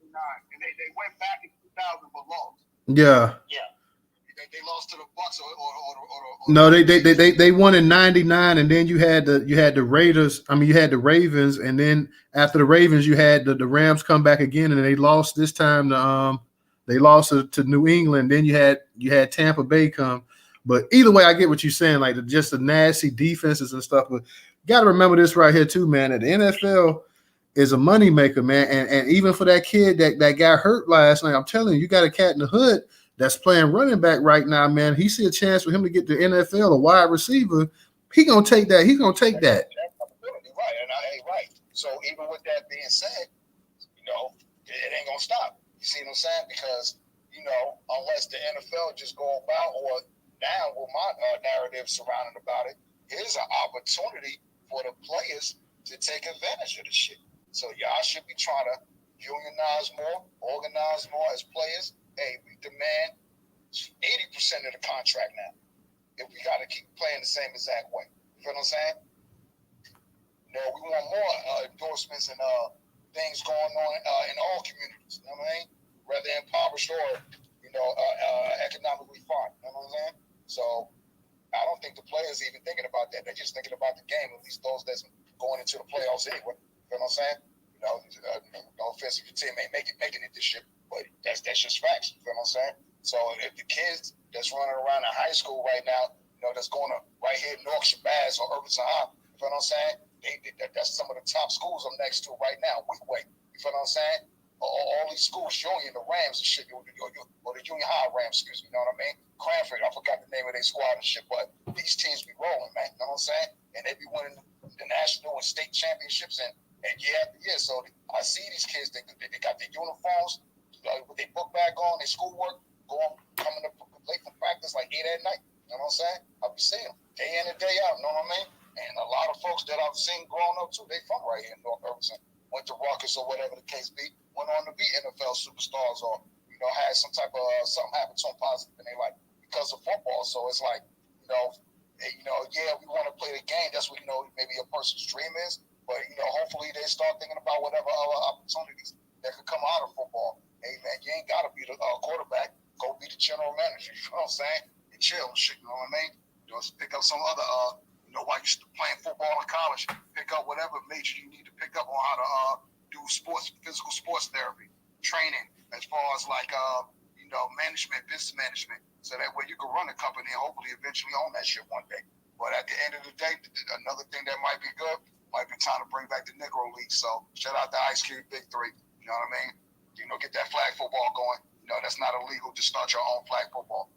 99. And they went back in 2000 but lost. Yeah. Yeah. They lost to the Bucks or no, they won in 99, and then you had the Raiders. I mean, you had the Ravens, and then after the Ravens, you had the Rams come back again, and they lost this time they lost to New England. Then you had Tampa Bay come. But either way, I get what you're saying, like just the nasty defenses and stuff. But you got to remember this right here too, man. That the NFL is a moneymaker, man. And even for that kid that got hurt last night, I'm telling you, you got a cat in the hood that's playing running back right now, man. He see a chance for him to get the NFL, a wide receiver. He gonna take that. He's gonna take that. Right, and right. So even with that being said, it ain't gonna stop. You see what I'm saying? Because unless the NFL just go about, or now with my narrative surrounding about it, here's an opportunity for the players to take advantage of the shit. So y'all should be trying to unionize more, organize more as players. Hey, we demand 80% of the contract now. If we got to keep playing the same exact way. You feel what I'm saying? We want more endorsements and things going on in all communities. You know what I mean? Whether impoverished or, economically fine. You know what I'm saying? So I don't think the players are even thinking about that. They're just thinking about the game, at least those that's going into the playoffs anyway. You know what I'm saying? No offense if your team ain't making it this year, but that's just facts. You feel what I'm saying? So if the kids that's running around in high school right now, that's going to right here in North Shabazz or Urban Sahara, you feel what I'm saying? That's some of the top schools I'm next to right now. Weekway, you feel what I'm saying? All these schools, Union, the Rams and shit, or the Union High Rams, excuse me, you know what I mean? Cranford, I forgot the name of their squad and shit, but these teams be rolling, man, you know what I'm saying? And they be winning the national and state championships and year after year. So I see these kids, they got their uniforms, with their book bag on, their schoolwork, coming up late from practice like 8 at night, you know what I'm saying? I be seeing them day in and day out, you know what I mean? And a lot of folks that I've seen growing up too, they from right here in North Irvington, went to Rutgers or whatever the case be, went on to be NFL superstars or, had some type of something happen to them positive in their life because of football. So it's like, yeah, we want to play the game. That's what, maybe a person's dream is. But, hopefully they start thinking about whatever other opportunities that could come out of football. Hey, man, you ain't got to be the quarterback. Go be the general manager. You know what I'm saying? And chill and shit, you know what I mean? Just pick up some other, while you're playing football in college, pick up whatever major you need to pick up on how to do physical sports therapy, training, as far as like, management, business management. So that way you can run a company and hopefully eventually own that shit one day. But at the end of the day, another thing that might be good, might be time to bring back the Negro League. So shout out to Ice Cube, Big 3. You know what I mean? Get that flag football going. That's not illegal to start your own flag football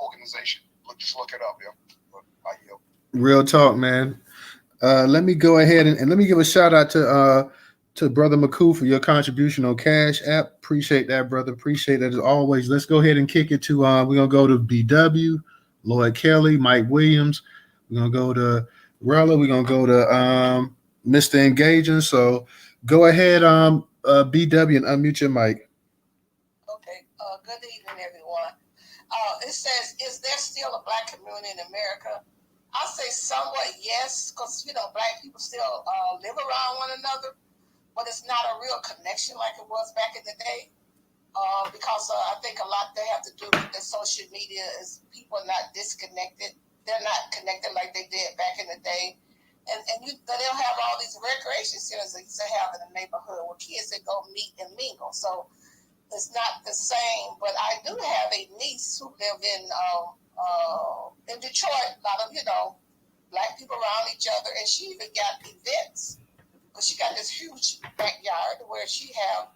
organization. Just look it up, yeah. But I yield. Real talk, man. Let me go ahead and let me give a shout out to Brother McCoo for your contribution on Cash App. Appreciate that, brother. Appreciate that as always. Let's go ahead and kick it to we're gonna go to BW, Lloyd Kelly, Mike Williams. We're gonna go to Rella. We're gonna go to Mr. Engaging. So go ahead, BW, and unmute your mic. Okay. Good evening, everyone. It says, is there still a Black community in America? I'll say somewhat yes, because, Black people still live around one another, but it's not a real connection like it was back in the day. Because I think a lot they have to do with the social media is people are not disconnected. They're not connected like they did back in the day. And they'll have all these recreation centers they used to have in the neighborhood where kids that go meet and mingle. So it's not the same, but I do have a niece who lived in Detroit. A lot of Black people around each other, and she even got events. But she got this huge backyard where she have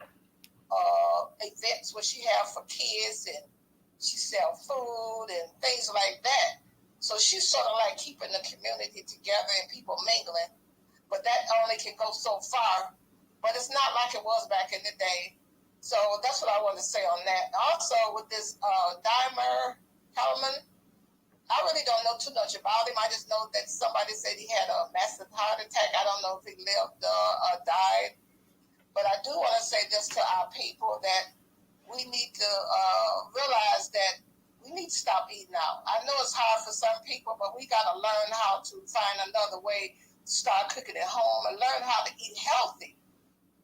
events where she have for kids, and she sell food and things like that. So she's sort of like keeping the community together and people mingling. But that only can go so far. But it's not like it was back in the day. So that's what I want to say on that. Also, with this Damar Hamlin, I really don't know too much about him. I just know that somebody said he had a massive heart attack. I don't know if he lived or died. But I do want to say this to our people that we need to realize that we need to stop eating out. I know it's hard for some people, but we got to learn how to find another way to start cooking at home and learn how to eat healthy.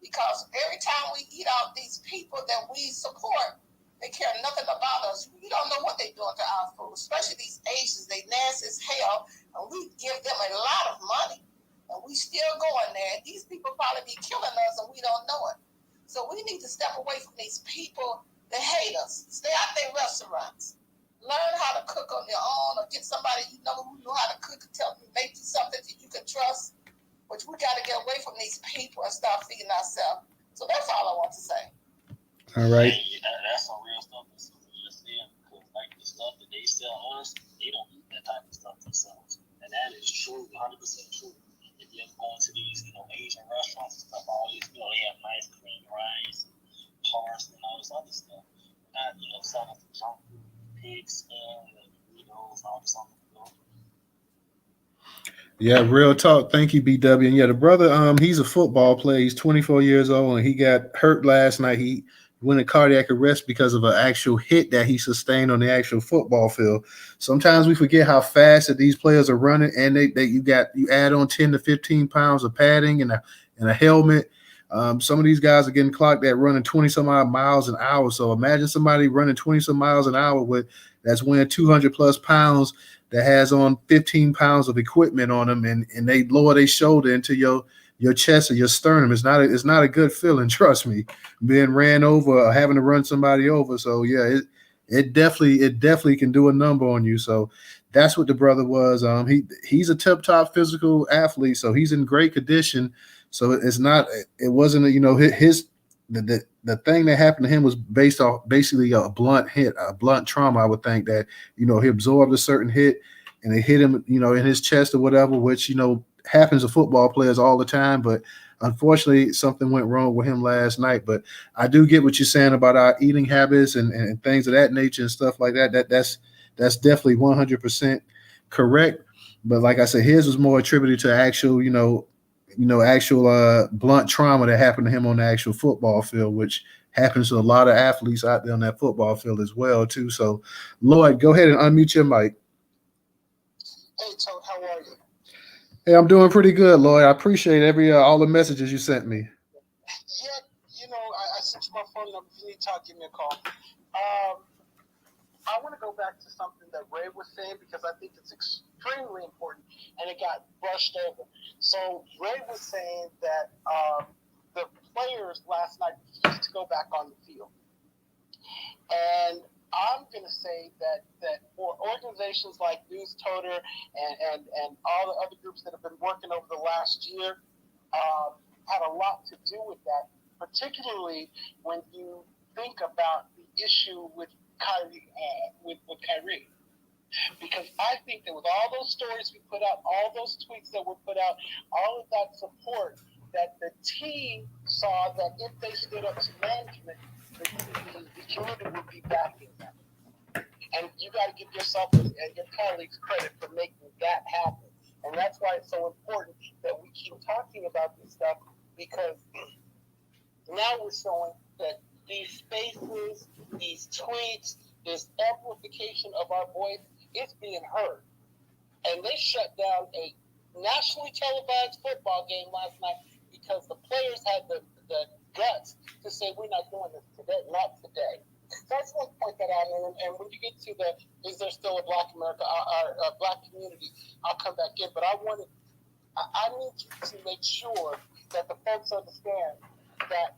Because every time we eat out, these people that we support, they care nothing about us. We don't know what they're doing to our food, especially these Asians. They nasty as hell, and we give them a lot of money, and we still going there. These people probably be killing us, and we don't know it. So we need to step away from these people that hate us. Stay out their restaurants. Learn how to cook on your own, or get somebody who know how to cook and tell them make you something that you can trust. But we got to get away from these people and start feeding ourselves. So that's all I want to say. All right. That's some real stuff that Susan just said, because like the stuff that they sell us, they don't eat that type of stuff themselves. And that is true, 100% true. If you ever go into these, Asian restaurants and stuff, all these, they have nice clean rice, parsley, and all this other stuff. Not, selling some junk food, pig skin, and burritos, all this other stuff. Yeah, real talk. Thank you, BW. And yeah, the brother, he's a football player. He's 24 years old, and he got hurt last night. He went in cardiac arrest because of an actual hit that he sustained on the actual football field. Sometimes we forget how fast that these players are running, and you add on 10 to 15 pounds of padding and a helmet. Some of these guys are getting clocked at running 20 some odd miles an hour. So imagine somebody running 20 some miles an hour that's weighing 200 plus pounds, that has on 15 pounds of equipment on them, and they lower their shoulder into your chest or your sternum. It's not a good feeling, trust me, being ran over or having to run somebody over. So yeah, it definitely can do a number on you. So that's what the brother was. He's a tip-top physical athlete, so he's in great condition. So it wasn't the thing that happened to him was based off basically a blunt hit, a blunt trauma. I would think that, he absorbed a certain hit and it hit him, in his chest or whatever, which, happens to football players all the time. But unfortunately, something went wrong with him last night. But I do get what you're saying about our eating habits and things of that nature and stuff like that. That's definitely 100% correct. But like I said, his was more attributed to actual, actual blunt trauma that happened to him on the actual football field, which happens to a lot of athletes out there on that football field as well, too. So, Lloyd, go ahead and unmute your mic. Hey, Toad, how are you? Hey, I'm doing pretty good, Lloyd. I appreciate all the messages you sent me. Yeah, I sent you my phone number. If you need to talk, give me a call. I want to go back to something that Ray was saying, because I think it's extremely important, and it got brushed over. So Ray was saying that the players last night refused to go back on the field. And I'm going to say that for organizations like Newstoter and all the other groups that have been working over the last year had a lot to do with that. particularly when you think about the issue with Kyrie, with Kyrie. Because I think that with all those stories we put out, all those tweets that were put out, all of that support, that the team saw that if they stood up to management, the community would be backing them. And you got to give yourself and your colleagues credit for making that happen. And that's why it's so important that we keep talking about this stuff, because now we're showing that these spaces, these tweets, this amplification of our voice is being heard. And they shut down a nationally televised football game last night because the players had the guts to say, we're not doing this today, not today. So I just want to point that out. And when you get to is there still a Black America, our Black community, I'll come back in. But I need you to make sure that the folks understand that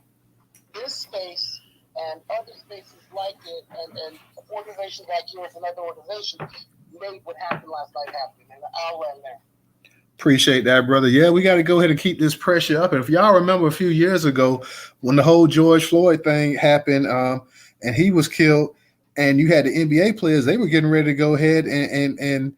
this space and other spaces like it and organizations like yours and other organizations made what happened last night happen. And I'll land there. Appreciate that, brother. Yeah, we got to go ahead and keep this pressure up. And if y'all remember a few years ago when the whole George Floyd thing happened, and he was killed, and you had the NBA players, they were getting ready to go ahead and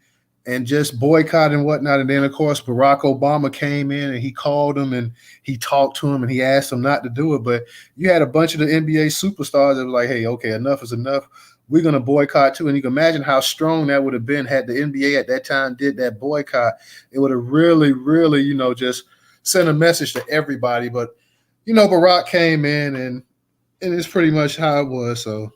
just boycott and whatnot. And then, of course, Barack Obama came in and he called them and he talked to them and he asked them not to do it. But you had a bunch of the NBA superstars that were like, hey, okay, enough is enough. We're going to boycott too. And you can imagine how strong that would have been had the NBA at that time did that boycott. It would have really, really, just sent a message to everybody. But, Barack came in and it's pretty much how it was. So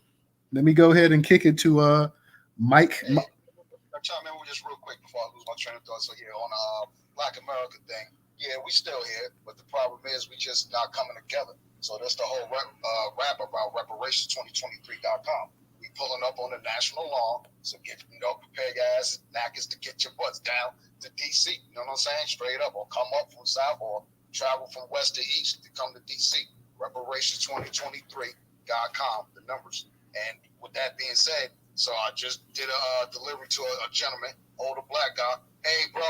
let me go ahead and kick it to Mike. Hey, I'll chime in just real quick before I lose my train of thought. So yeah, on the Black America thing, yeah, we still here, but the problem is we just not coming together. So that's the whole rap about reparations2023.com. We pulling up on the national law, so prepare your ass knackers to get your butts down to DC. You know what I'm saying? Straight up, or come up from south, or travel from west to east to come to DC. Reparations2023.com, the numbers. And with that being said, so I just did a delivery to a gentleman, older Black guy. Hey, bro,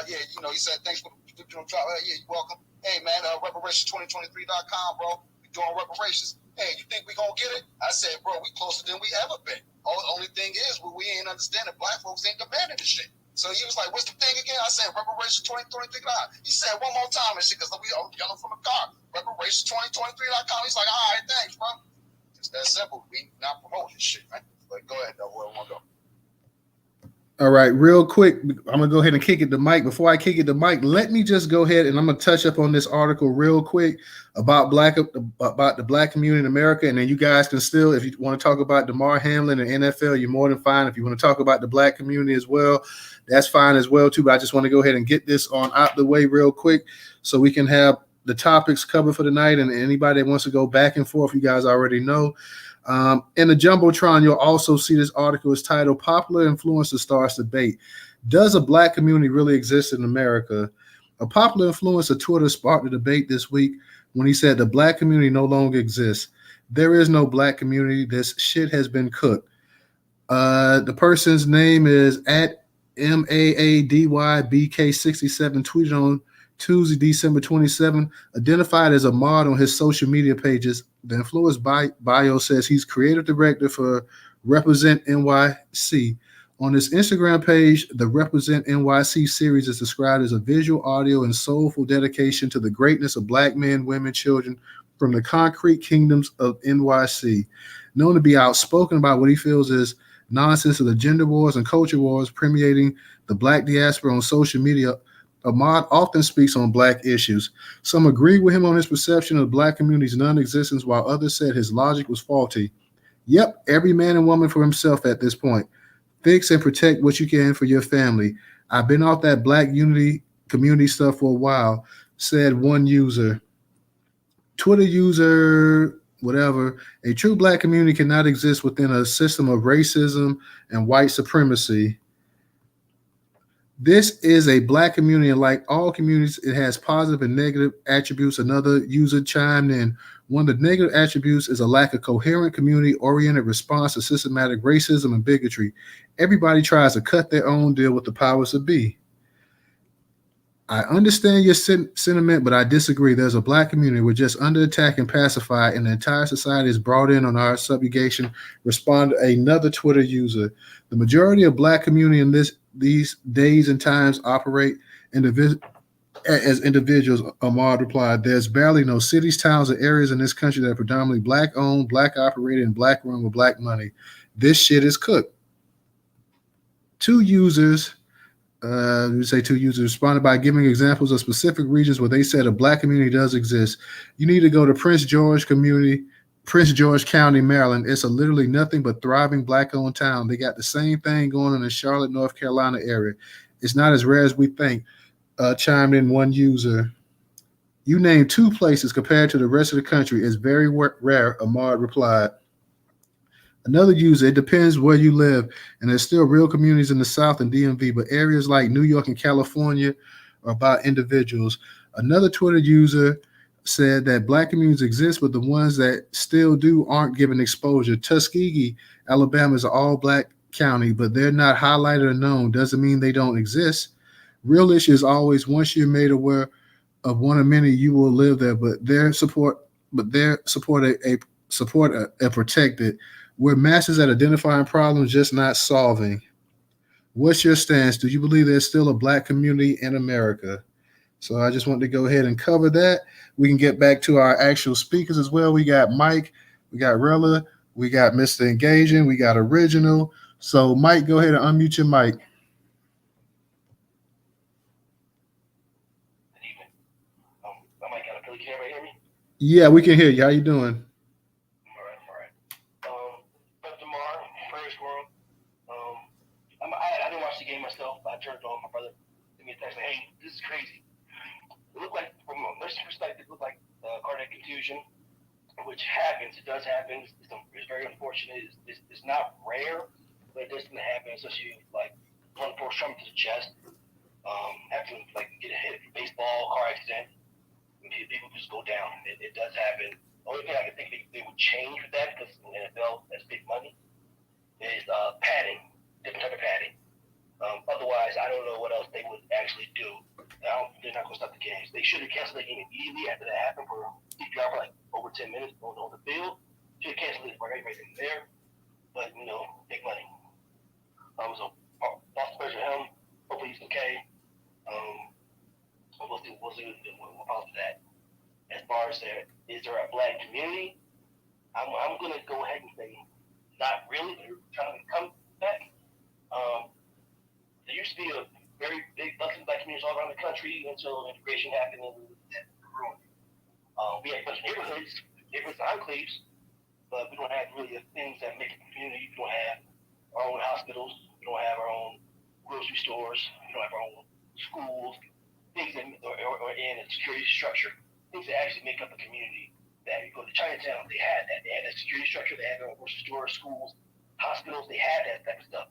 he said, thanks for the drop. Yeah, you're welcome. Hey, man, reparations2023.com, bro. We doing reparations. Hey, you think we gonna get it? I said, bro, we closer than we ever been. Only thing is, we ain't understanding black folks ain't demanding this shit. So he was like, what's the thing again? I said, reparations2023.com. He said, one more time and shit, because we all yelling from the car. Reparations2023.com. He's like, all right, thanks, bro. It's that simple. We not promoting this shit, man. But go ahead, though. Where I want to go. All right, real quick, I'm going to go ahead and kick it to Mike. Before I kick it to Mike, let me just go ahead and I'm going to touch up on this article real quick about the Black community in America. And then you guys can still, if you want to talk about Damar Hamlin and NFL, you're more than fine. If you want to talk about the Black community as well, that's fine as well, too. But I just want to go ahead and get this on out the way real quick so we can have the topics covered for the night. And anybody that wants to go back and forth, you guys already know. In the Jumbotron, you'll also see this article is titled Popular Influencer Starts Debate. Does a Black community really exist in America? A popular influencer Twitter sparked a debate this week when he said the Black community no longer exists. There is no Black community. This shit has been cooked. The person's name is at MAADYBK67, tweeted on Tuesday, December 27, identified as a mod on his social media pages. The influencer's bio says he's creative director for Represent NYC. On his Instagram page, the Represent NYC series is described as a visual, audio, and soulful dedication to the greatness of Black men, women, children from the concrete kingdoms of NYC. Known to be outspoken about what he feels is nonsense of the gender wars and culture wars permeating the Black diaspora on social media, Ahmad often speaks on Black issues. Some agree with him on his perception of the Black community's non-existence, while others said his logic was faulty. Yep, every man and woman for himself at this point. Fix and protect what you can for your family. I've been off that Black unity community stuff for a while, said one user. Twitter user, whatever. A true Black community cannot exist within a system of racism and white supremacy. This is a Black community, and like all communities, it has positive and negative attributes. Another user chimed in. One of the negative attributes is a lack of coherent, community-oriented response to systematic racism and bigotry. Everybody tries to cut their own deal with the powers that be. I understand your sentiment, but I disagree. There's a black community. We're just under attack and pacified, and the entire society is brought in on our subjugation. Responded another Twitter user. The majority of black community in these days and times operate as individuals. Ahmad replied, "There's barely no cities, towns, or areas in this country that are predominantly black owned, black operated, and black run with black money. This shit is cooked." Two users we say two users responded by giving examples of specific regions where they said a black community does exist. You need to go to Prince George County, Maryland. It's a literally nothing but thriving black-owned town. They got the same thing going on in Charlotte, North Carolina area. It's not as rare as we think. Chimed in one user. You named two places compared to the rest of the country. It's very rare, Ahmad replied. Another user, it depends where you live, and there's still real communities in the South and DMV, but areas like New York and California are about individuals. Another Twitter user said that black communities exist, but the ones that still do aren't given exposure. Tuskegee, Alabama is an all-black county, but they're not highlighted or known. Doesn't mean they don't exist. Real issue is always once you're made aware of one of many, you will live there, but their support are protected. We're masters at identifying problems, just not solving. What's your stance? Do you believe there's still a black community in America? So I just wanted to go ahead and cover that. We can get back to our actual speakers as well. We got Mike, we got Rella, we got Mr. Engaging, we got Original. So Mike, go ahead and unmute your mic. Yeah, we can hear you. How you doing? All right. But Damar, first world. I didn't watch the game myself. I turned on my brother. Sent me a text like, "Hey, this is crazy." It looked like, from a nursing perspective, it looked like cardiac contusion, which happens. It does happen. It's very unfortunate. It's not rare, but it doesn't happen, especially like blunt force trauma to the chest. Having like get a hit from baseball, car accident. People just go down. It does happen. The only thing I can think they would change with that, because in the NFL, that's big money, is padding, different type of padding. Otherwise, I don't know what else they would actually do. They're not going to stop the games. They should have canceled the game immediately after that happened for like over 10 minutes on the field. Should have canceled it right in there. But, big money. So, lost pleasure to him. Hopefully he's okay. We'll see what follows that. As far as is there a black community? I'm going to go ahead and say not really. They're trying to come back. There used to be a very big black communities all around the country until integration happened and that ruined it. We have a bunch of neighborhoods enclaves, but we don't have really the things that make a community. We don't have our own hospitals. We don't have our own grocery stores. We don't have our own schools. Things that, or in a security structure, things that actually make up a community. That you go to Chinatown, they had that. They had that security structure. They had their own grocery stores, schools, hospitals. They had that type of stuff.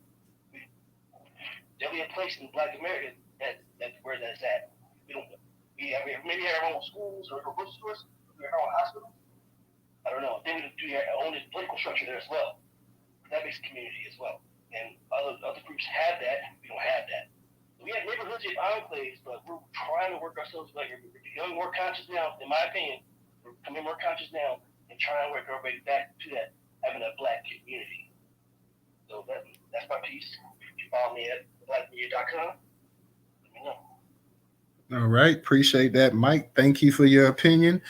There'll be a place in Black America that's where that's at. We maybe have our own schools or grocery stores, or our own hospitals. I don't know. Then we do our own political structure there as well. That makes a community as well. And other groups have that. We don't have that. We have neighborhoods and enclaves, but we're trying to work ourselves like we're becoming more conscious now, in my opinion. We're becoming more conscious now and trying to work everybody back to that, having a black community. So that's my piece. You follow me at blackmedia.com. Let me know. All right. Appreciate that, Mike. Thank you for your opinion.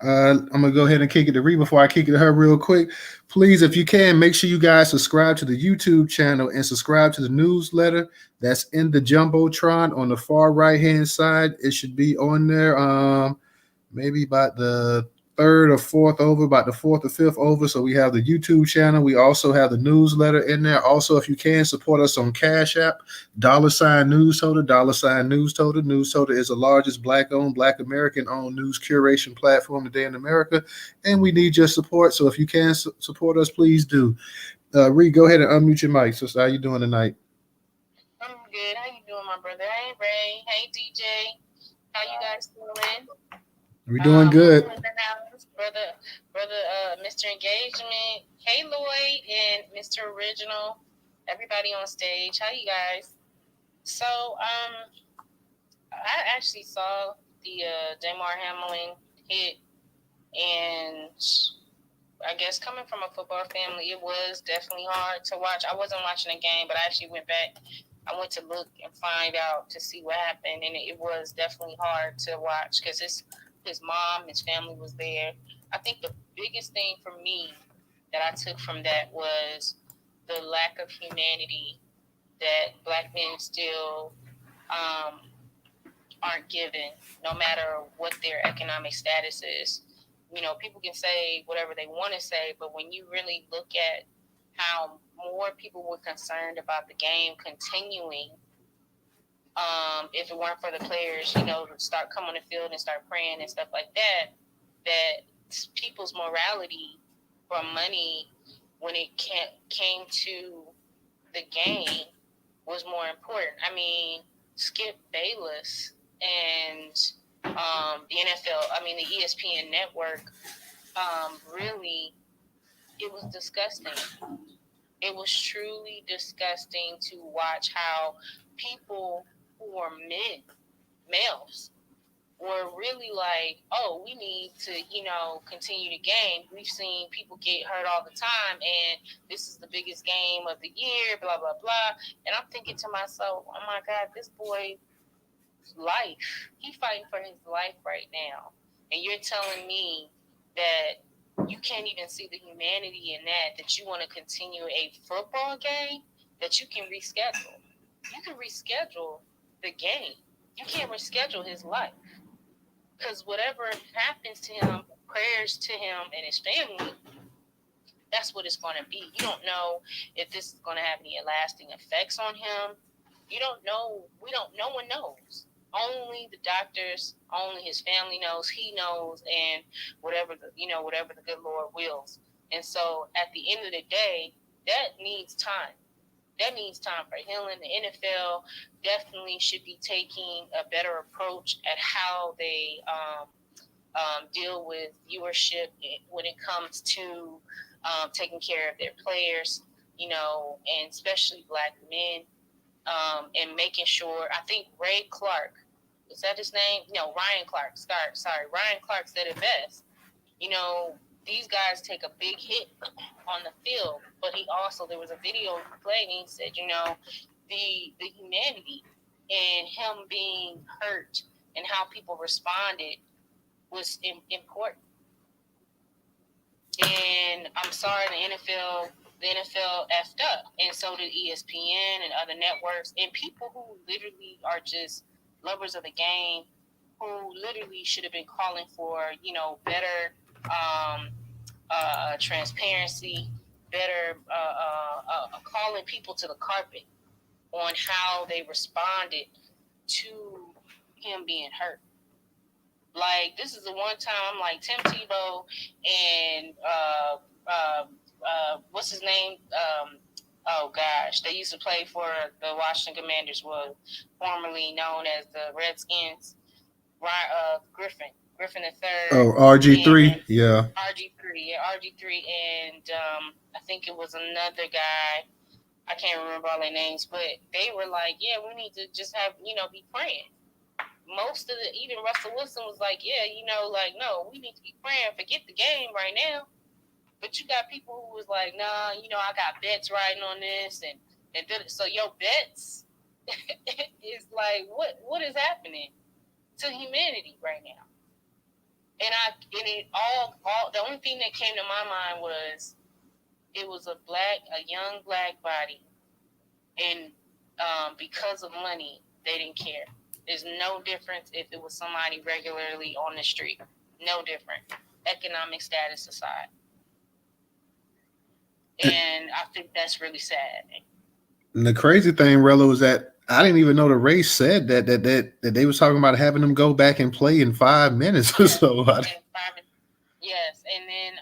I'm going to go ahead and kick it to Ree before I kick it to her real quick. Please, if you can, make sure you guys subscribe to the YouTube channel and subscribe to the newsletter that's in the Jumbotron on the far right-hand side. It should be on there maybe about the third or fourth over, about the fourth or fifth over. So we have the YouTube channel. We also have the newsletter in there. Also, if you can, support us on Cash App, $Newstoter, $Newstoter. Newstoter is the largest Black-owned, Black American-owned news curation platform today in America, and we need your support. So if you can support us, please do. Reed, go ahead and unmute your mic. Sister, how you doing tonight? I'm good. How you doing, my brother? Hey, Ray. Hey, DJ. How you guys doing? We're doing good. Brother, Mr. Engagement. Hey, Lloyd and Mr. Original. Everybody on stage. How you guys? So, I actually saw the Damar Hamlin hit, and I guess coming from a football family, it was definitely hard to watch. I wasn't watching the game, but I actually went back. I went to look and find out to see what happened, and it was definitely hard to watch because his mom, his family was there. I think the biggest thing for me that I took from that was the lack of humanity that Black men still aren't given, no matter what their economic status is. You know, people can say whatever they want to say, but when you really look at how more people were concerned about the game continuing, if it weren't for the players, you know, start coming on the field and start praying and stuff like that, that people's morality from money when it came to the game was more important. I mean, Skip Bayless and the NFL, I mean, the ESPN network, really, it was disgusting. It was truly disgusting to watch how people who are males, were really like, oh, we need to, you know, continue the game. We've seen people get hurt all the time, and this is the biggest game of the year, blah, blah, blah. And I'm thinking to myself, oh my God, this boy's life, he's fighting for his life right now. And you're telling me that you can't even see the humanity in that you want to continue a football game that you can reschedule. You can reschedule the game. You can't reschedule his life. Because whatever happens to him, prayers to him and his family, that's what it's going to be. You don't know if this is going to have any lasting effects on him. You don't know. No one knows. Only the doctors, only his family knows. He knows, and whatever the good Lord wills. And so, at the end of the day, that needs time. That needs time for healing. The NFL definitely should be taking a better approach at how they deal with viewership when it comes to taking care of their players, you know, and especially Black men, and making sure. I think Ray Clark, is that his name? No, Ryan Clark. Sorry, Ryan Clark said it best. You know, these guys take a big hit on the field, but there was a video he played, and he said, you know, the humanity and him being hurt and how people responded was important. And I'm sorry, the NFL effed up, and so did ESPN and other networks, and people who literally are just lovers of the game, who literally should have been calling for, you know, better transparency, better calling people to the carpet on how they responded to him being hurt. Like, this is the one time, like, Tim Tebow and what's his name? Oh gosh, they used to play for the Washington Commanders, was formerly known as the Redskins. Griffin the third. Oh, RG3, yeah. RG3, and I think it was another guy. I can't remember all their names, but they were like, yeah, we need to just have, you know, be praying. Even Russell Wilson was like, yeah, you know, like, no, we need to be praying. Forget the game right now. But you got people who was like, nah, you know, I got bets riding on this, and so your bets is like, what is happening to humanity right now? And the only thing that came to my mind was it was a young black body, and because of money, they didn't care. There's no difference if it was somebody regularly on the street. No different. Economic status aside. And I think that's really sad. And the crazy thing, Rello, is that I didn't even know the race said that they was talking about having them go back and play in 5 minutes or so. Yes, and then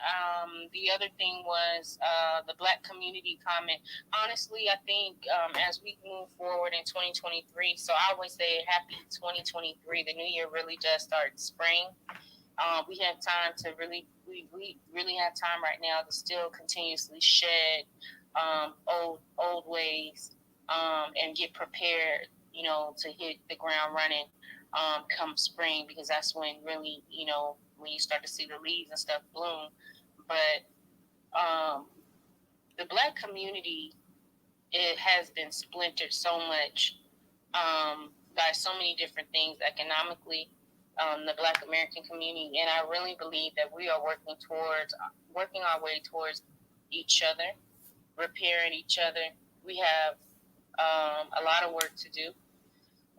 the other thing was the Black community comment. Honestly, I think as we move forward in 2023, so I always say happy 2023. The new year really does start spring. We have time to we really have time right now to still continuously shed old ways and get prepared, to hit the ground running come spring, because that's when really, when you start to see the leaves and stuff bloom. But the Black community, it has been splintered so much by so many different things economically, the Black American community, and I really believe that we are working our way towards each other, repairing each other. We have a lot of work to do,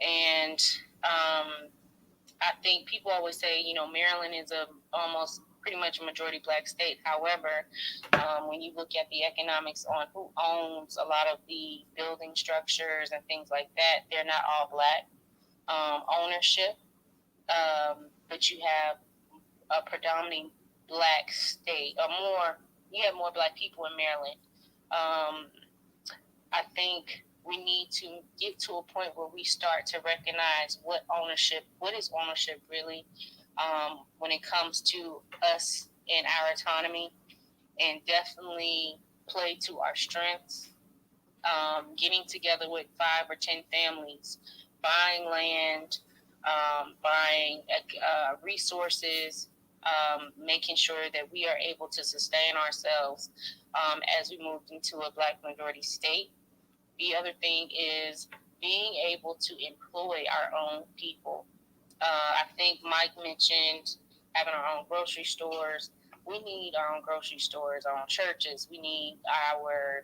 and I think people always say, Maryland is almost pretty much a majority Black state. However, when you look at the economics on who owns a lot of the building structures and things like that, they're not all Black ownership, but you have a predominantly Black state, you have more Black people in Maryland. I think we need to get to a point where we start to recognize what is ownership really, when it comes to us and our autonomy, and definitely play to our strengths. Getting together with 5 or 10 families, buying land, buying resources, making sure that we are able to sustain ourselves as we move into a Black majority state. The other thing is being able to employ our own people. I think Mike mentioned having our own grocery stores. We need our own grocery stores, our own churches. We need our,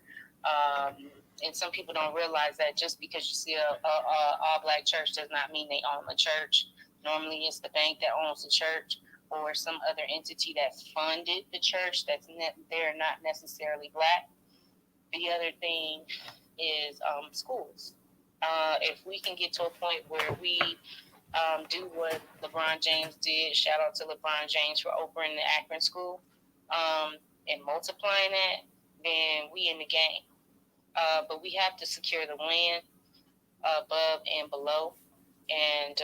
and some people don't realize that just because you see a all-Black church does not mean they own the church. Normally it's the bank that owns the church, or some other entity that funded the church they're not necessarily Black. The other thing is schools. If we can get to a point where we do what LeBron James did, shout out to LeBron James for opening the Akron school, and multiplying that, then we in the game. But we have to secure the land above and below. And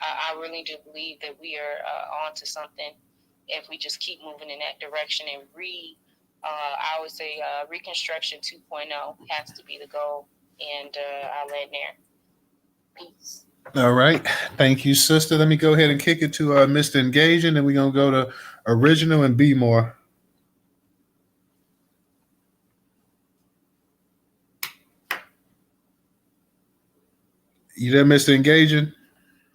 I really do believe that we are onto something if we just keep moving in that direction. And I would say Reconstruction 2.0 has to be the goal. And I'll end there. Peace. All right. Thank you, sister. Let me go ahead and kick it to Mr. Engaging, and we're going to go to Original and Be More. You there, Mr. Engaging?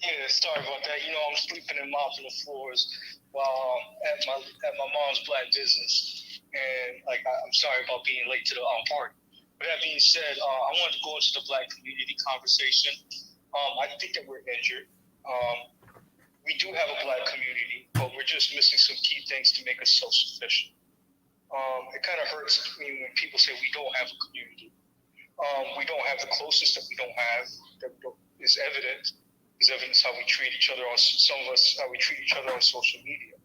Yeah, sorry about that. I'm sleeping and mopping the floors while at my mom's Black business, and I'm sorry about being late to the party. But that being said, I wanted to go into the Black community conversation. I think that we're injured. We do have a Black community, but we're just missing some key things to make us self-sufficient. It kind of hurts me when people say we don't have a community. We don't have the closest that we don't have. That is evident. Is evidence how we treat each other how we treat each other on social media.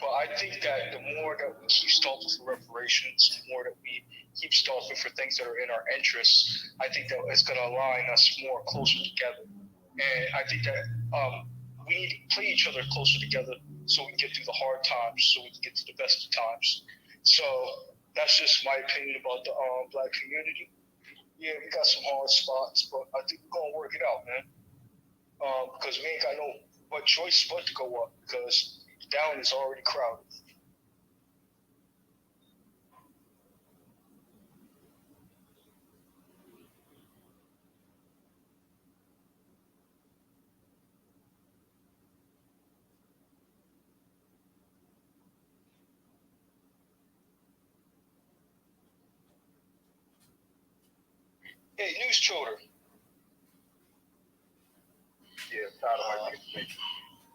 But I think that the more that we keep stalking for reparations, the more that we keep stalking for things that are in our interests, I think that it's going to align us more closer together. And I think that we need to play each other closer together so we can get through the hard times, so we can get to the best of times. So that's just my opinion about the Black community. Yeah, we got some hard spots, but I think we're going to work it out, man. Because we ain't got no but choice but to go up, because down is already crowded. Hey, Newstoter. Yeah, tired of my niggas.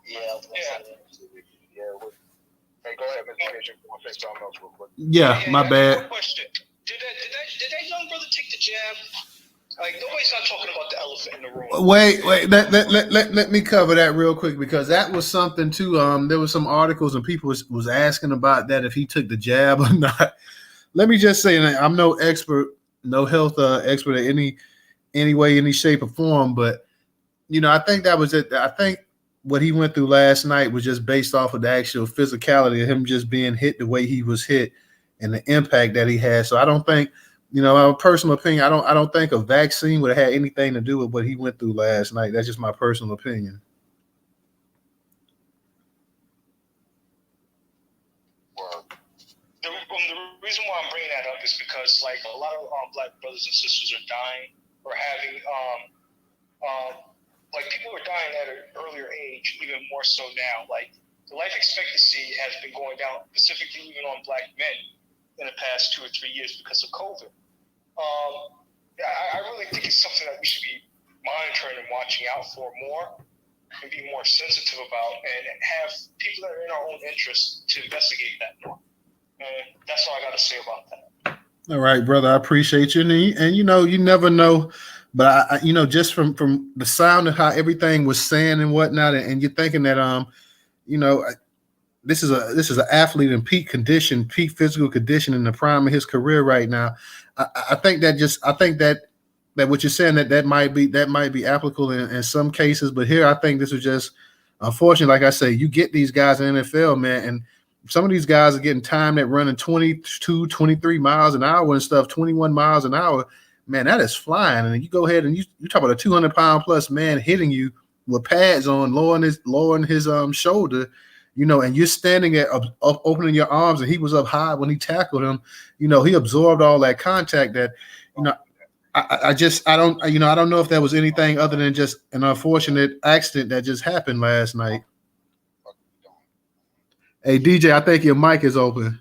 Yeah. Hey, go ahead, Mr. Kitchen. I want to say something else real quick. Yeah, my bad. Quick question. Did that young brother take the jab? Nobody's not talking about the elephant in the room. Wait. Let me cover that real quick, because that was something too. There was some articles and people was asking about that, if he took the jab or not. Let me just say, and I'm no expert, no health expert in any way, any shape or form, but I think that was it. I think what he went through last night was just based off of the actual physicality of him just being hit the way he was hit and the impact that he had. So I don't think my personal opinion, I don't think a vaccine would have had anything to do with what he went through last night. That's just my personal opinion. The reason why I'm bringing that up is because like a lot of black brothers and sisters are dying or having like people are dying at an earlier age, even more so now. Like the life expectancy has been going down, specifically even on black men in the past 2 or 3 years because of COVID. I really think it's something that we should be monitoring and watching out for more and be more sensitive about, and have people that are in our own interest to investigate that more. And that's all I got to say about that. All right, brother. I appreciate you. And you never know, but I just from the sound of how everything was saying and whatnot, and you're thinking that this is an athlete in peak condition, peak physical condition in the prime of his career right now. I think that what you're saying that might be applicable in some cases, but here I think this was just unfortunate. Like I say, you get these guys in the NFL, man, and some of these guys are getting timed at running 22, 23 miles an hour and stuff, 21 miles an hour. Man, that is flying. And you go ahead and you talk about a 200-pound plus man hitting you with pads on, lowering his shoulder, and you're standing at up opening your arms, and he was up high when he tackled him. He absorbed all that contact that, I don't know if that was anything other than just an unfortunate accident that just happened last night. Hey, DJ, I think your mic is open.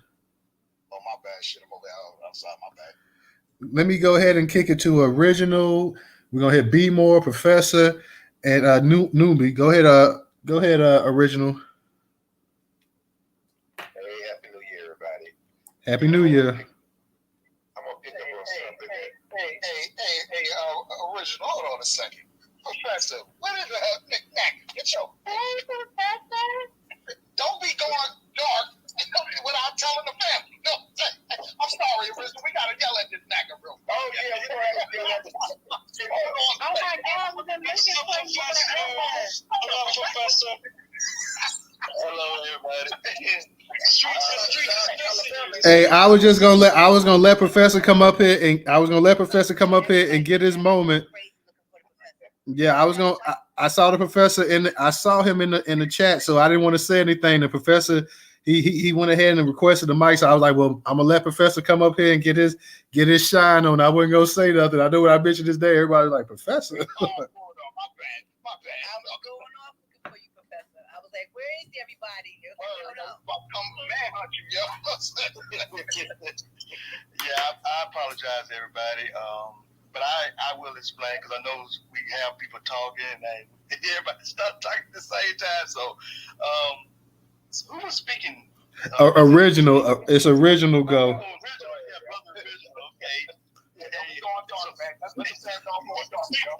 Oh, my bad. Shit, I'm over there outside. My bad. Let me go ahead and kick it to Original. We're going to hit B More, Professor, and Newbie. Go ahead, Original. Hey, Happy New Year, everybody. Happy New Year. I'm going to pick up on something. Hey, Original, hold on a second. Professor, what is Nick? Get your... Don't be going dark without telling the family. No, I'm sorry, Original. We got to yell at this nigga real quick. Oh, yeah, we're going to have to yell at this. Oh my God, we've been looking for you. Hello, Professor. Hello, everybody. Hey, I was gonna let Professor come up here, and get his moment. Yeah, I saw the professor I saw him in the chat, so I didn't want to say anything. The professor, he went ahead and requested the mic, so I was like, well, I'm gonna let Professor come up here and get his shine on. I wasn't gonna say nothing. I know when I mentioned this day, everybody was like, Professor. My bad. I was going off looking for you, Professor. I was like, where is everybody? I'm mad at you, yo. Yeah, I apologize, everybody. But I will explain, because I know we have people talking and everybody start talking at the same time. So, who was speaking? Original. It's Original go. Original, okay.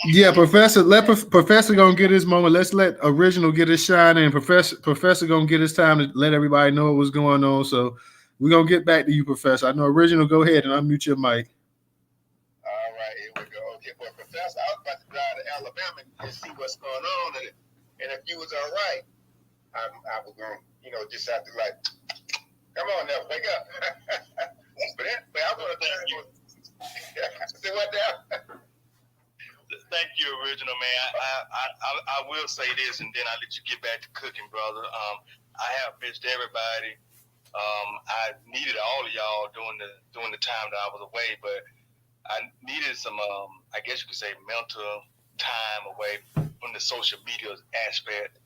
Yeah, Professor. Let Professor gonna get his moment. Let's let Original get his shine, and Professor gonna get his time to let everybody know what's going on. So we're gonna get back to you, Professor. I know Original. Go ahead and unmute your mic. All right, here we go. Okay, well, Professor, I was about to drive to Alabama and see what's going on, and if you was all right, I was going to, just have to like, come on now, wake up. but I'm going to thank you. Say what now? Thank you, Original, man. I will say this, and then I'll let you get back to cooking, brother. I have missed everybody. I needed all of y'all during the time that I was away, but I needed some, I guess you could say, mental time away from the social media aspect,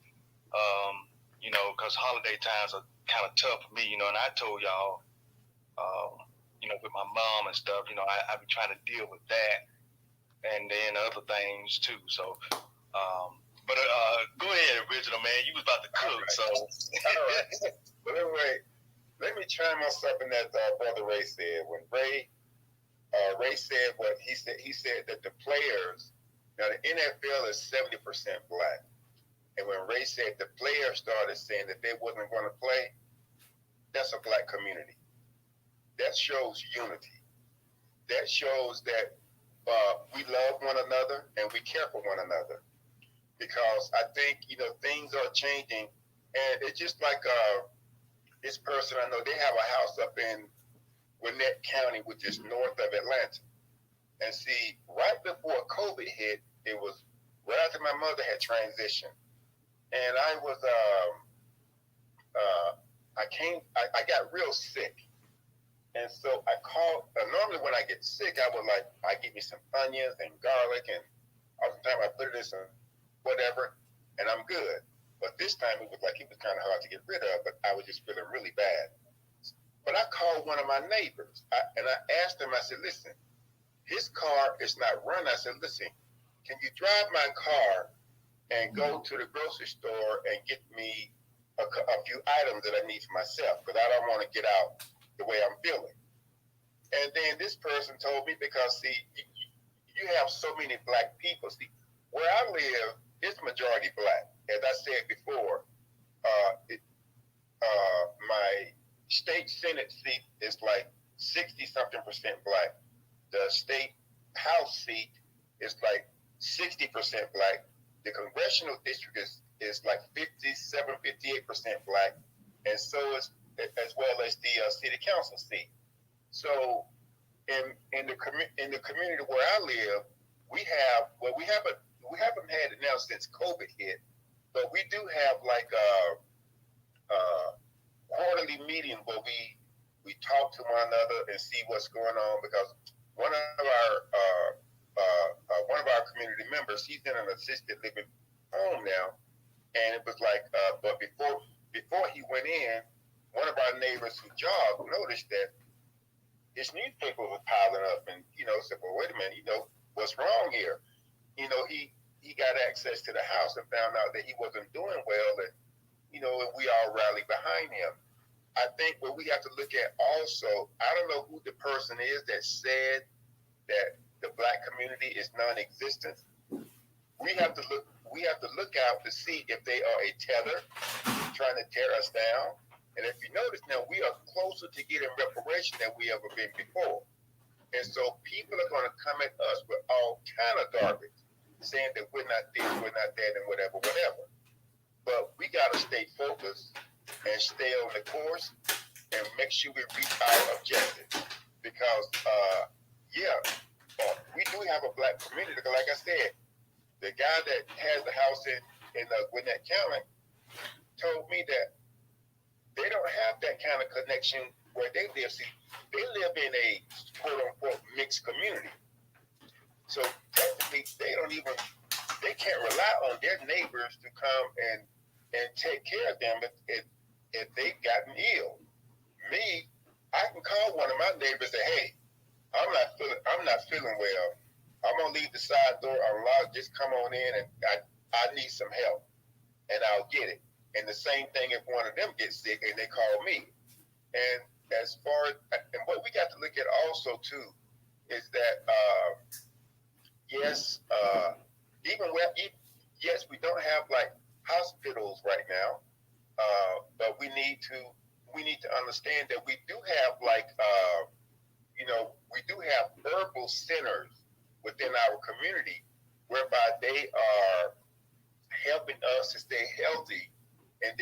because holiday times are kind of tough for me, and I told y'all, with my mom and stuff, I be trying to deal with that, and then other things too. So, but go ahead, Original, man. You was about to cook, right. So. All right. But anyway, let me chime on something that Brother Ray said. When Ray said what he said that the players, now the NFL is 70% black, and when Ray said the players started saying that they wasn't going to play, that's a black community. That shows unity. That shows that we love one another and we care for one another. Because I think, things are changing, and it's just like this person I know, they have a house up in Gwinnett County, which is north of Atlanta. And see, right before COVID hit, it was right after my mother had transitioned, and I was I got real sick, and so I called. Normally, when I get sick, I give me some onions and garlic, and all the time I put it in some whatever, and I'm good. But this time it was kind of hard to get rid of, but I was just feeling really bad. But I called one of my neighbors, and I asked him. I said, "Listen, his car is not running." I said, "Listen, can you drive my car and go to the grocery store and get me a few items that I need for myself, because I don't want to get out the way I'm feeling." And then this person told me, because see, you have so many black people. See, where I live, it's majority black. As I said before, my state Senate seat is like 60-something% black. The state House seat is like 60% black. The congressional district is like 57-58% black, and so is as well as the city council seat. So in the community where I live, we haven't had it now since COVID hit, but we do have like a quarterly meeting where we talk to one another and see what's going on, because one of our community members, he's in an assisted living home now, and it was like, but before he went in, one of our neighbors who jogged noticed that his newspaper was piling up, and said, "Well, wait a minute, what's wrong here?" He got access to the house and found out that he wasn't doing well, and we all rallied behind him. I think what we have to look at also, I don't know who the person is that said that the black community is non-existent. We have to look out to see if they are a tether trying to tear us down. And if you notice now, we are closer to getting reparation than we ever been before. And so people are going to come at us with all kind of garbage, saying that we're not this, we're not that, and whatever. But we got to stay focused and stay on the course and make sure we reach our objective. Because, we do have a black community. Like I said, the guy that has the house in Gwinnett County told me that they don't have that kind of connection where they live. See, they live in a quote-unquote mixed community. So technically, they can't rely on their neighbors to come and take care of them if they've gotten ill. Me, I can call one of my neighbors and say, "Hey, I'm not feeling well. I'm gonna leave the side door unlocked. Just come on in, and I need some help, and I'll get it." And the same thing if one of them gets sick and they call me. And as far and what we got to look at also too is that yes, we don't have like hospitals right now, but we need to understand that we do have like we do have herbal centers within our community whereby they are helping us to stay healthy, and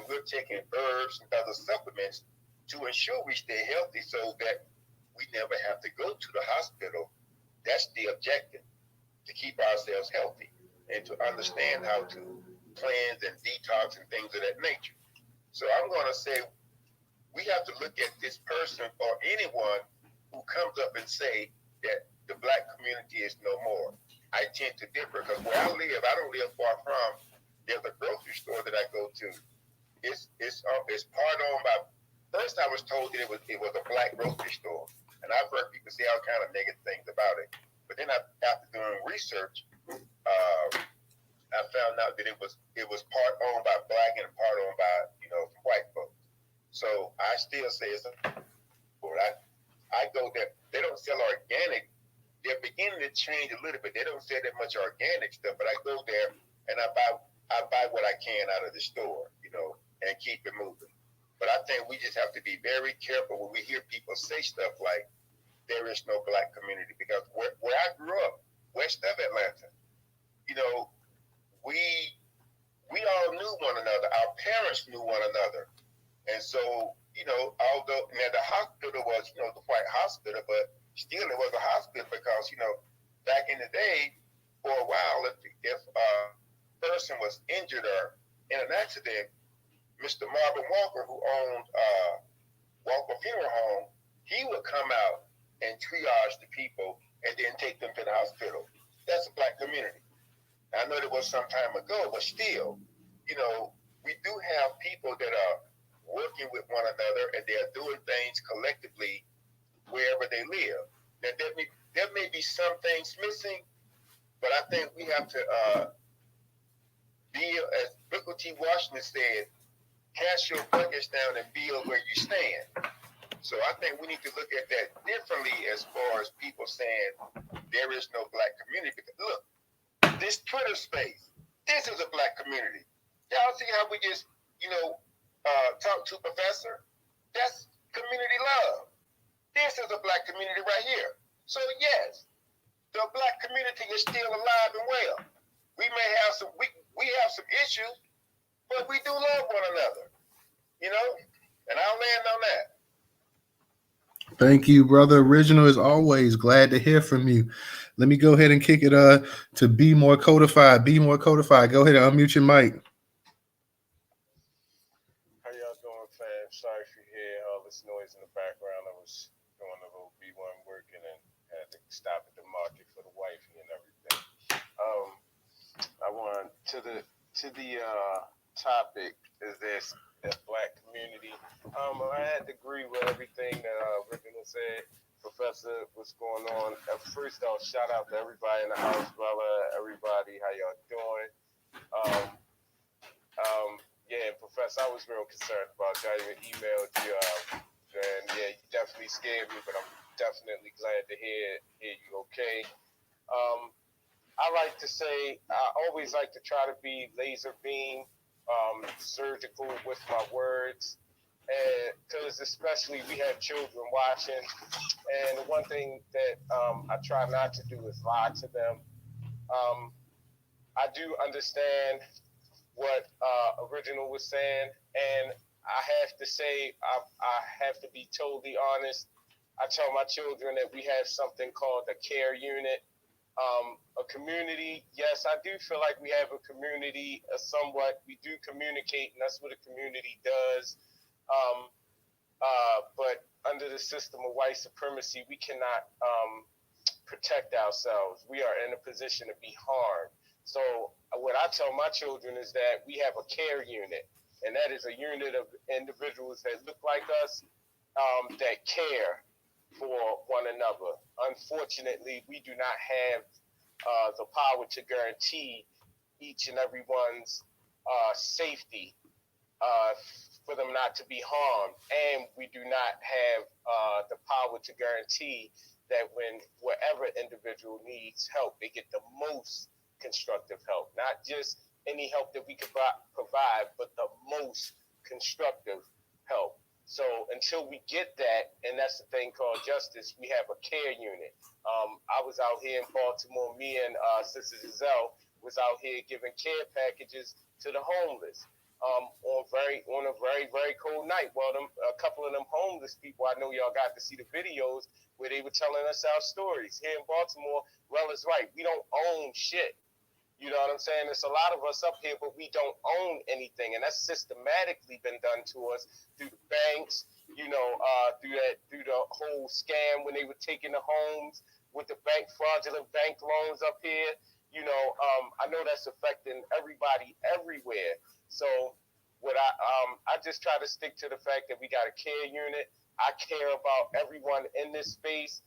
we're taking herbs and other supplements to ensure we stay healthy so that we never have to go to the hospital. That's the objective, to keep ourselves healthy and to understand how to cleanse and detox and things of that nature. So I'm going to say we have to look at this person or anyone who comes up and say that the black community is no more. I tend to differ, because where I live, I don't live far from. There's a grocery store that I go to. It's part owned by. First, I was told that it was a black grocery store, and I've heard people say all kind of negative things about it. But then after doing research, I found out that it was part owned by black and part owned by some white folks. So I still say it's. I go there. They don't sell organic. They're beginning to change a little bit. They don't sell that much organic stuff, but I go there and I buy what I can out of the store, and keep it moving. But I think we just have to be very careful when we hear people say stuff like there is no black community, because where I grew up, west of Atlanta, we all knew one another. Our parents knew one another, and so although now the hospital was, the white hospital, but still it was a hospital because, back in the day, for a while, if a person was injured or in an accident, Mr. Marvin Walker, who owned Walker Funeral Home, he would come out and triage the people and then take them to the hospital. That's a black community. I know it was some time ago, but still, we do have people that are working with one another and they are doing things collectively wherever they live. Now, there may be some things missing, but I think we have to build, as Booker T. Washington said, cast your buckets down and build where you stand. So I think we need to look at that differently as far as people saying there is no black community. Because look, this Twitter space, this is a black community. Y'all see how we just, talk to Professor? That's community love. This is a black community right here. So yes, the black community is still alive and well. We may have we have some issues, but we do love one another. And I'll land on that. Thank you, brother. Original, as always. Glad to hear from you. Let me go ahead and kick it to Be More Codified. Be More Codified. Go ahead and unmute your mic. How y'all doing, fam? Sorry if you hear all this noise in the background. I was doing a little B1 work and then had to stop at the market for the wifey and everything. I want to the topic. Is this a black community? I had to agree with everything that Original said. Professor, what's going on? First off, shout out to everybody in the house, brother. Everybody, how y'all doing? Yeah, Professor, I was real concerned about you. I even emailed you, and yeah, you definitely scared me, but I'm definitely glad to hear you okay. I like to say, I always like to try to be laser beam, surgical with my words, and because especially we have children watching, and the one thing that I try not to do is lie to them. I do understand what Original was saying, and I have to say, I have to be totally honest. I tell my children that we have something called a care unit. A community, yes, I do feel like we have a community somewhat. We do communicate, and that's what a community does. But under the system of white supremacy, we cannot protect ourselves. We are in a position to be harmed. So what I tell my children is that we have a care unit, and that is a unit of individuals that look like us, that care for one another. Unfortunately, we do not have the power to guarantee each and everyone's safety, for them not to be harmed, and we do not have the power to guarantee that wherever individual needs help, they get the most constructive help, not just any help that we could provide, but the most constructive help. So until we get that, and that's the thing called justice, we have a care unit. I was out here in Baltimore, me and Sister Giselle was out here giving care packages to the homeless on a very, very cold night. Well, a couple of them homeless people, I know y'all got to see the videos where they were telling us our stories. Here in Baltimore, well, it's right. We don't own shit. You know what I'm saying? There's a lot of us up here, but we don't own anything. And that's systematically been done to us through the banks, through the whole scam when they were taking the homes with the fraudulent bank loans up here. I know that's affecting everybody everywhere. So what I just try to stick to the fact that we got a care unit. I care about everyone in this space.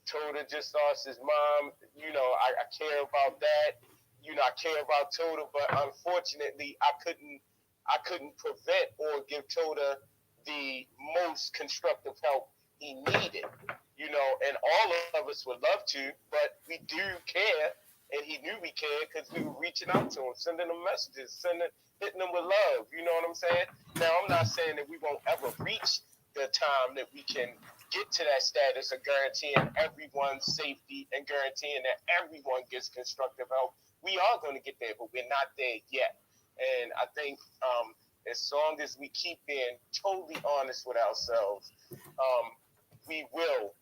Toda just lost his mom. I care about that. I care about Toda, but unfortunately, I couldn't prevent or give Toda the most constructive help he needed. And all of us would love to, but we do care, and he knew we cared because we were reaching out to him, sending him messages, hitting him with love. You know what I'm saying? Now, I'm not saying that we won't ever reach the time that we can get to that status of guaranteeing everyone's safety and guaranteeing that everyone gets constructive help. We are going to get there, but we're not there yet. And I think as long as we keep being totally honest with ourselves we will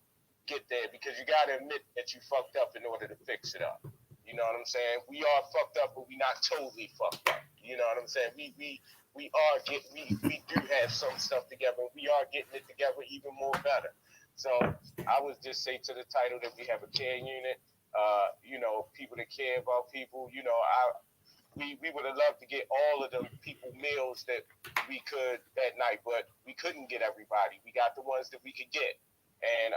get there, because you got to admit that you fucked up in order to fix it up. You know what I'm saying? We are fucked up, but we're not totally fucked up. You know what I'm saying? We do have some stuff together. We are getting it together even more better. So I would just say to the title that we have a care unit. People that care about people. We would have loved to get all of them people meals that we could that night, but we couldn't get everybody. We got the ones that we could get. And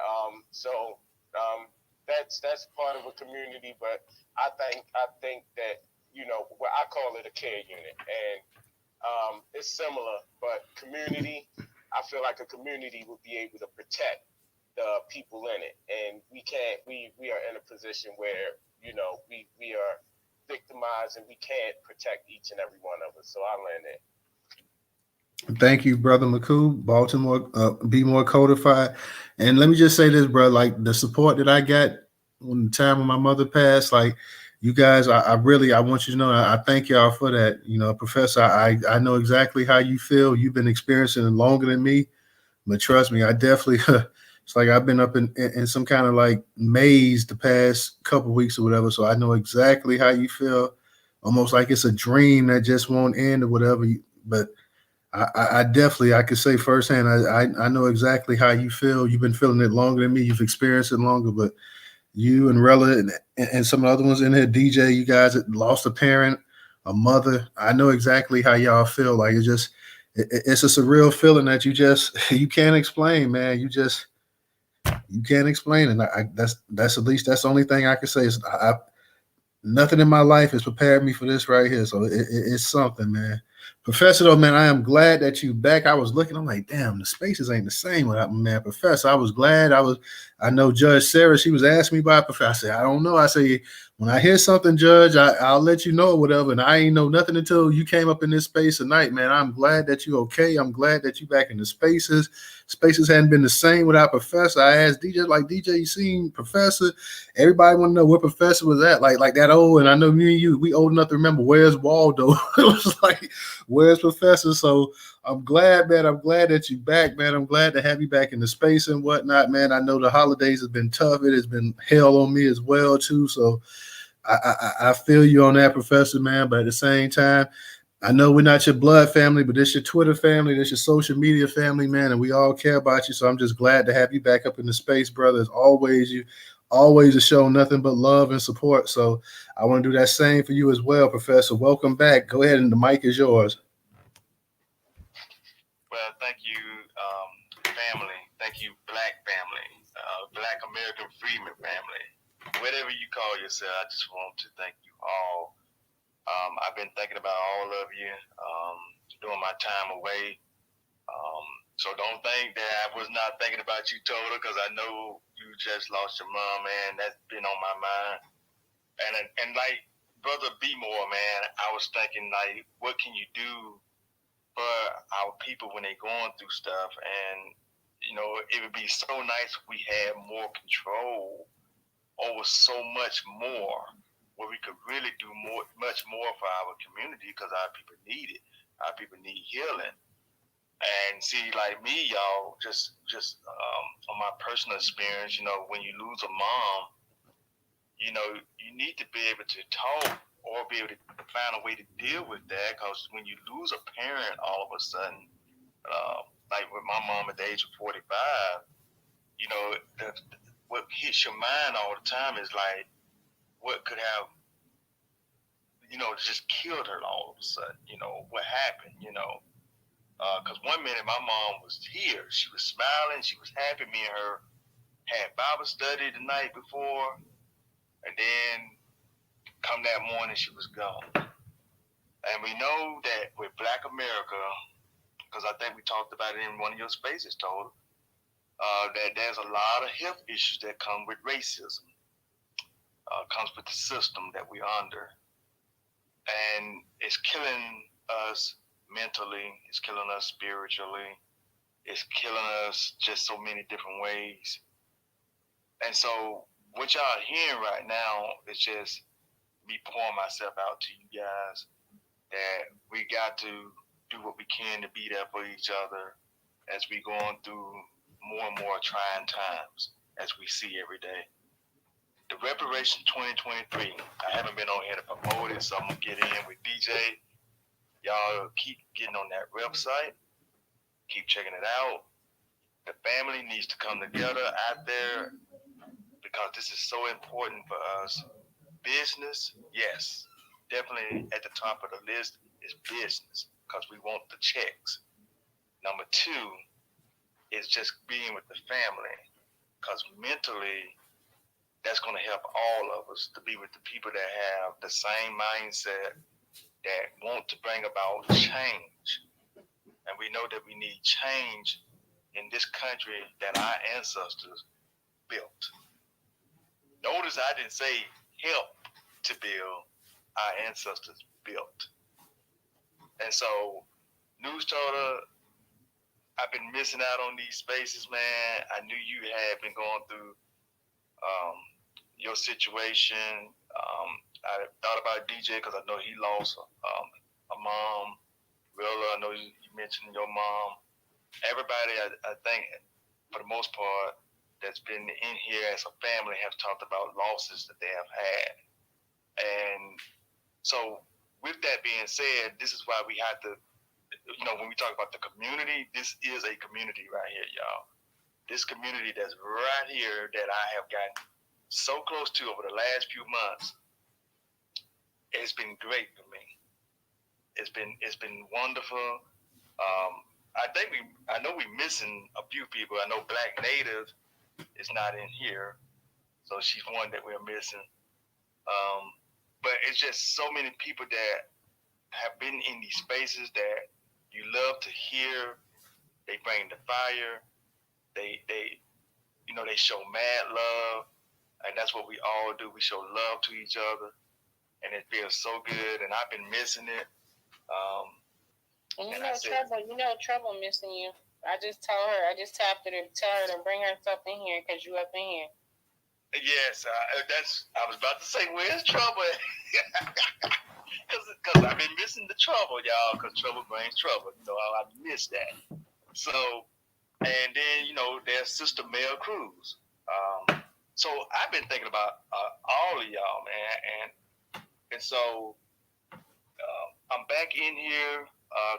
that's part of a community, but I think that what I call it a care unit, and it's similar, but community. I feel like a community would be able to protect the people in it, and we can't. We are in a position where we are victimized, and we can't protect each and every one of us. So I land there. Thank you, brother McCoo. Baltimore, be more codified. And let me just say this, bro. Like the support that I got when the time when my mother passed, like you guys, I want you to know, I thank y'all for that. Professor, I know exactly how you feel. You've been experiencing it longer than me, but trust me, I definitely. It's like I've been up in some kind of like maze the past couple of weeks or whatever. So I know exactly how you feel. Almost like it's a dream that just won't end or whatever. But I definitely, I could say firsthand, I know exactly how you feel. You've been feeling it longer than me. You've experienced it longer, but you and Rella and some other ones in here, DJ, you guys that lost a parent, a mother. I know exactly how y'all feel. Like it's just a surreal feeling that you can't explain, man. You can't explain it. That's at least that's the only thing I can say is nothing in my life has prepared me for this right here. So it's something, man. Professor, though, man, I am glad that you back. I was looking, I'm like, damn, the spaces ain't the same without my man, Professor. I was glad. I know Judge Sarah, she was asking me about Professor. I said, I don't know. I say, when I hear something, Judge, I'll let you know or whatever. And I ain't know nothing until you came up in this space tonight, man. I'm glad that you okay. I'm glad that you back in the spaces. Spaces hadn't been the same without Professor. I asked DJ, like, DJ, you seen Professor? Everybody want to know where Professor was at. Like that old, and I know me and you, we old enough to remember where's Waldo. It was like, where's Professor? So I'm glad, man. I'm glad that you back, man. I'm glad to have you back in the space and whatnot, man. I know the holidays have been tough. It has been hell on me as well, too. So I feel you on that, Professor, man. But at the same time, I know we're not your blood family, but this your Twitter family, this your social media family, man, and we all care about you. So I'm just glad to have you back up in the space, brother. As always, you always show nothing but love and support. So I want to do that same for you as well, Professor. Welcome back. Go ahead, and the mic is yours. Well, thank you, family. Thank you, Black family, Black American Freedmen family. Whatever you call yourself, I just want to thank you all. I've been thinking about all of you during my time away. So don't think that I was not thinking about you, Total, because I know you just lost your mom, man. That's been on my mind. And like Brother B-More, man, I was thinking, like, what can you do for our people when they're going through stuff? And, it would be so nice if we had more control over so much more, where we could really do much more for our community, because our people need it. Our people need healing. And see, like me, y'all, just from my personal experience, when you lose a mom, you need to be able to talk or be able to find a way to deal with that. Because when you lose a parent, all of a sudden, like with my mom at the age of 45, what hits your mind all the time is like, what could have, just killed her all of a sudden, what happened, because one minute my mom was here, she was smiling, she was happy, me and her had Bible study the night before, and then come that morning she was gone. And we know that with Black America, because I think we talked about it in one of your spaces, Total, that there's a lot of health issues that come with racism, comes with the system that we're under. And it's killing us mentally, it's killing us spiritually, it's killing us just so many different ways. And so what y'all hearing right now is just me pouring myself out to you guys, that we got to do what we can to be there for each other as we going through more and more trying times as we see every day. The Reparation 2023, I haven't been on here to promote it, so I'm going to get in with DJ. Y'all keep getting on that website. Keep checking it out. The family needs to come together out there because this is so important for us. Business, yes, definitely at the top of the list is business because we want the checks. Number two is just being with the family because mentally, that's going to help all of us to be with the people that have the same mindset that want to bring about change. And we know that we need change in this country that our ancestors built. Notice I didn't say help to build, our ancestors built. And so, Newstoter, I've been missing out on these spaces, man. I knew you had been going through your situation. I thought about DJ because I know he lost a mom. Rilla, I know you mentioned your mom. Everybody, I think, for the most part, that's been in here as a family have talked about losses that they have had. And so, with that being said, this is why we have to, when we talk about the community, this is a community right here, y'all. This community that's right here that I have gotten so close to over the last few months, it's been great for me. It's been wonderful. I know we're missing a few people. I know Black Native is not in here, so she's one that we're missing. But it's just so many people that have been in these spaces that you love to hear. They bring the fire. They show mad love, and that's what we all do. We show love to each other, and it feels so good. And I've been missing it. Trouble missing you. I just tapped her to tell her to bring herself in here because you up in here. Yes, I was about to say, where's Trouble? Because I've been missing the trouble, y'all, because trouble brings trouble. I missed that. So, and then, there's Sister Mel Cruz. So I've been thinking about all of y'all, man. And so I'm back in here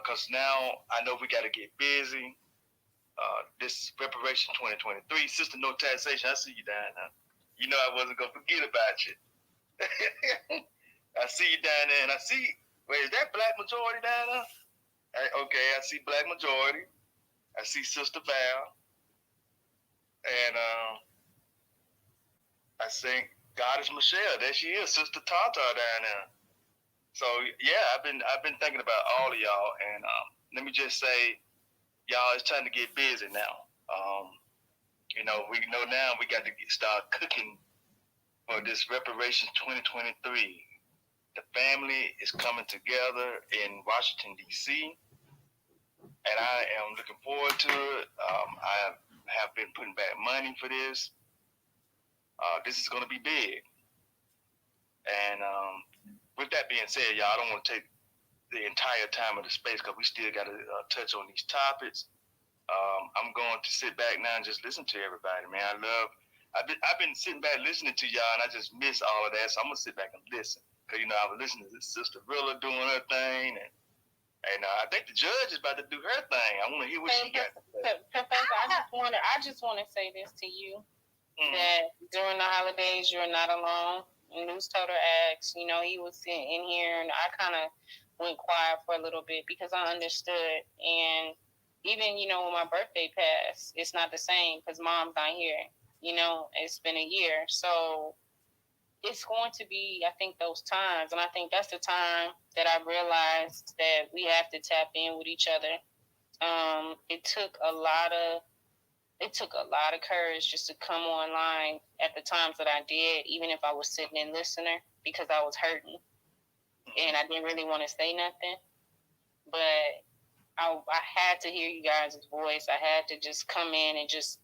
because now I know we got to get busy. This Reparation 2023, Sister No Taxation, I see you down there. You know I wasn't going to forget about you. I see you down there, and I see, wait, is that Black Majority down there? Okay, I see Black Majority. I see Sister Val. And I think Goddess Michelle, there she is, Sister Tata down there. So yeah, I've been thinking about all of y'all, and let me just say, y'all, it's time to get busy now. We know now we got to start cooking for this Reparations 2023. The family is coming together in Washington, D.C., and I am looking forward to it. I have been putting back money for this. This is going to be big. And with that being said, y'all, I don't want to take the entire time of the space because we still got to touch on these topics. I'm going to sit back now and just listen to everybody, man. I've been sitting back listening to y'all, and I just miss all of that. So I'm gonna sit back and listen, cause I was listening to Sister Rilla doing her thing, and I think the judge is about to do her thing. I want to hear what she got to say. Professor, I just want to say this to you that during the holidays you're not alone. Newstoter asked, he was sitting in here, and I kind of went quiet for a little bit because I understood. And even, when my birthday passed, it's not the same because Mom's not here. It's been a year. So it's going to be, I think, those times. And I think that's the time that I realized that we have to tap in with each other. It took a lot of courage just to come online at the times that I did, even if I was sitting and listening, because I was hurting and I didn't really want to say nothing. But I had to hear you guys' voice. I had to just come in and just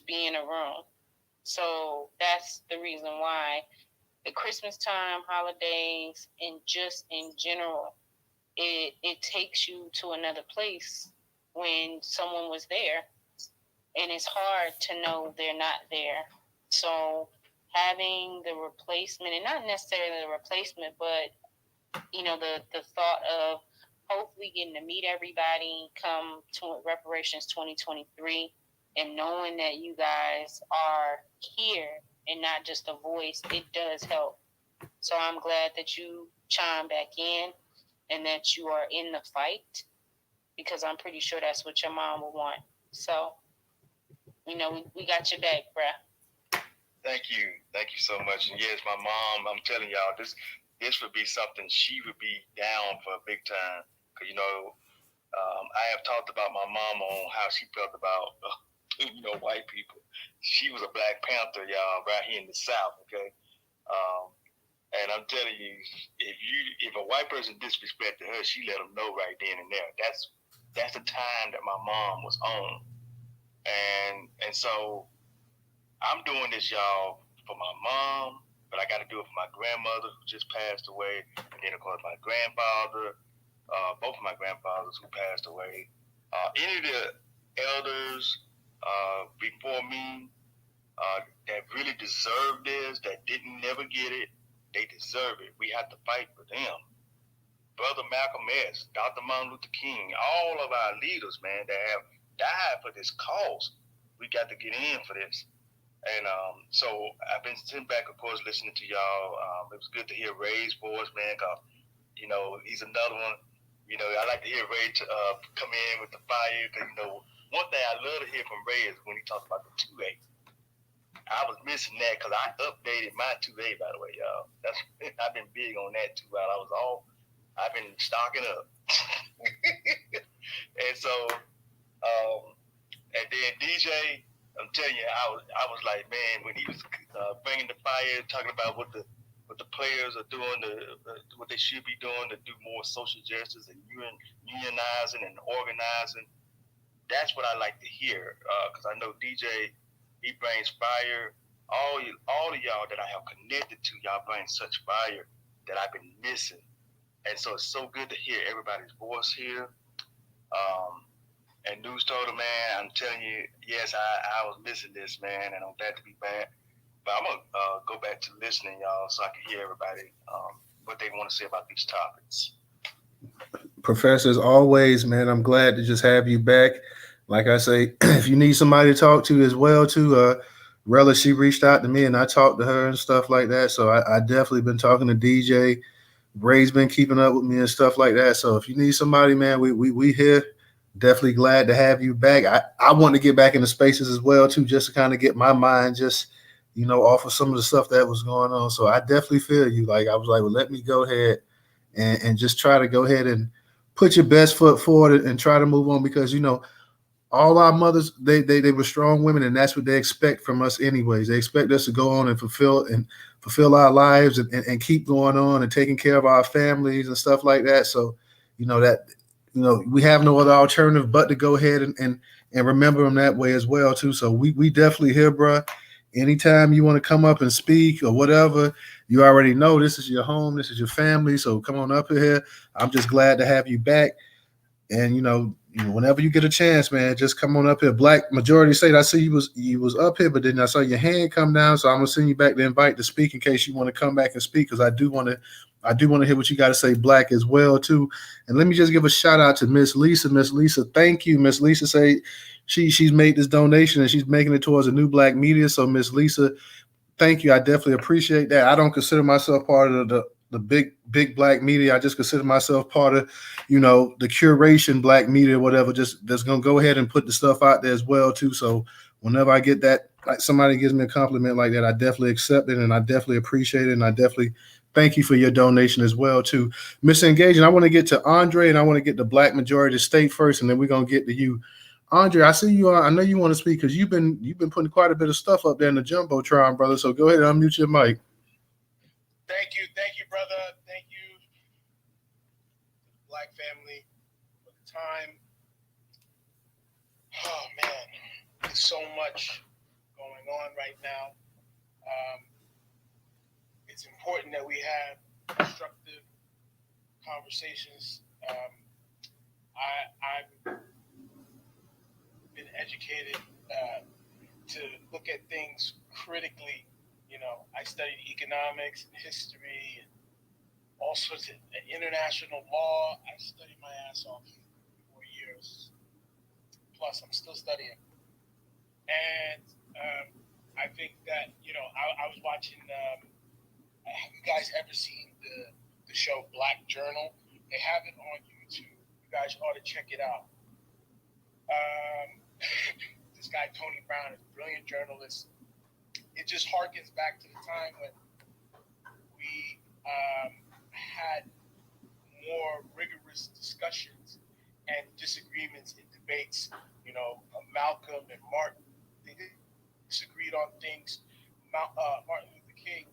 be in a room. So that's the reason why the Christmas time, holidays, and just in general, it takes you to another place when someone was there. and it's hard to know they're not there. So having the replacement, and not necessarily the replacement, but the thought of hopefully getting to meet everybody come to reparations 2023, and knowing that you guys are here and not just a voice, it does help. So I'm glad that you chime back in and that you are in the fight, because I'm pretty sure that's what your mom would want. So, we got your back, bruh. Thank you so much. And yes, my mom, I'm telling y'all, this would be something she would be down for big time. Cause I have talked about my mom on how she felt about white people. She was a Black Panther, y'all, right here in the South. Okay, and I'm telling you, if a white person disrespected her, she let them know right then and there. That's the time that my mom was on, and so I'm doing this, y'all, for my mom, but I got to do it for my grandmother who just passed away, and then of course my grandfather, both of my grandfathers who passed away. Any of the elders before me that really deserve this, that didn't never get it, they deserve it. We have to fight for them. Brother Malcolm X, Dr. Martin Luther King, all of our leaders, man, that have died for this cause. We got to get in for this. And so I've been sitting back, of course, listening to y'all. It was good to hear Ray's voice, man, because, he's another one. I like to hear Ray come in with the fire, because, one thing I love to hear from Ray is when he talks about the 2A. I was missing that because I updated my 2A, by the way, y'all. I've been big on that too. While I was off, I've been stocking up. And so, and then DJ, I'm telling you, I was like, man, when he was bringing the fire, talking about what the players are doing, what they should be doing to do more social justice and unionizing and organizing. That's what I like to hear, because I know DJ, he brings fire. All of y'all that I have connected to, y'all bring such fire that I've been missing. And so it's so good to hear everybody's voice here. And Newstoter, man, I'm telling you, yes, I was missing this, man, and I'm glad to be back. But I'm going to go back to listening, y'all, so I can hear everybody what they want to say about these topics. Professor, as always, man, I'm glad to just have you back. Like I say, if you need somebody to talk to as well, too, Rella, she reached out to me and I talked to her and stuff like that. So I definitely been talking to DJ. Ray's been keeping up with me and stuff like that. So if you need somebody, man, we here. Definitely glad to have you back. I want to get back into spaces as well, too, just to kind of get my mind just, off of some of the stuff that was going on. So I definitely feel you. Like, I was like, well, let me go ahead and just try to go ahead and put your best foot forward and try to move on, because, all our mothers, they were strong women, and that's what they expect from us anyways. They expect us to go on and fulfill our lives and keep going on and taking care of our families and stuff like that. So, we have no other alternative but to go ahead and remember them that way as well, too. So we definitely here, bro. Anytime you want to come up and speak or whatever, you already know this is your home, this is your family. So come on up here. I'm just glad to have you back. And whenever you get a chance, man, just come on up here. Black Majority State, I see you was up here, but then I saw your hand come down, so I'm gonna send you back the invite to speak in case you want to come back and speak, because I do want to hear what you got to say, Black, as well too. And let me just give a shout out to Miss Lisa. Miss Lisa, thank you. Miss Lisa say she's made this donation and she's making it towards a new Black media. So Miss Lisa, thank you. I definitely appreciate that. I don't consider myself part of the big Black media. I just consider myself part of, the curation Black media, whatever, just that's going to go ahead and put the stuff out there as well too. So whenever I get that, like somebody gives me a compliment like that, I definitely accept it and I definitely appreciate it. And I definitely thank you for your donation as well too. Mr. Engaging, I want to get to Andre and I want to get the Black Majority State first, and then we're going to get to you. Andre, I see you. I know you want to speak because you've been putting quite a bit of stuff up there in the Jumbotron, brother. So go ahead and unmute your mic. Thank you, brother. Thank you, Black family, for the time. Oh man, there's so much going on right now. It's important that we have constructive conversations. I've been educated to look at things critically. I studied economics and history and all sorts of international law. I studied my ass off for 4 years. Plus, I'm still studying. And I think that, I was watching, have you guys ever seen the show Black Journal? They have it on YouTube. You guys ought to check it out. This guy, Tony Brown, is a brilliant journalist. It just harkens back to the time when we had more rigorous discussions and disagreements in debates. Malcolm and Martin, they disagreed on things. Martin Luther King,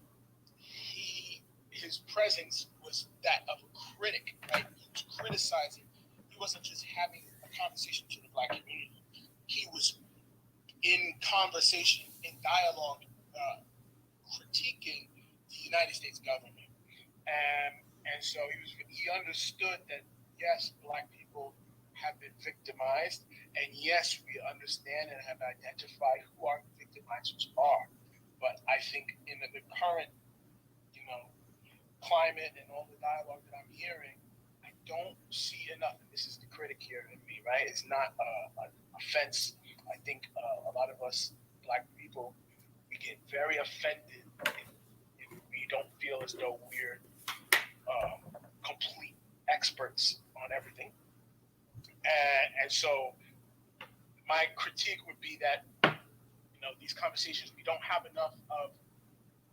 his presence was that of a critic, right? He was criticizing. He wasn't just having a conversation to the Black community. He was in conversation, in dialogue, critiquing the United States government. And so he understood that, yes, Black people have been victimized, and yes, we understand and have identified who our victimizers are. But I think in the current, climate and all the dialogue that I'm hearing, I don't see enough. And this is the critic here in me, right? It's not an offense. I think a lot of us Black people, we get very offended if we don't feel as though we're complete experts on everything. And so my critique would be that, these conversations, we don't have enough of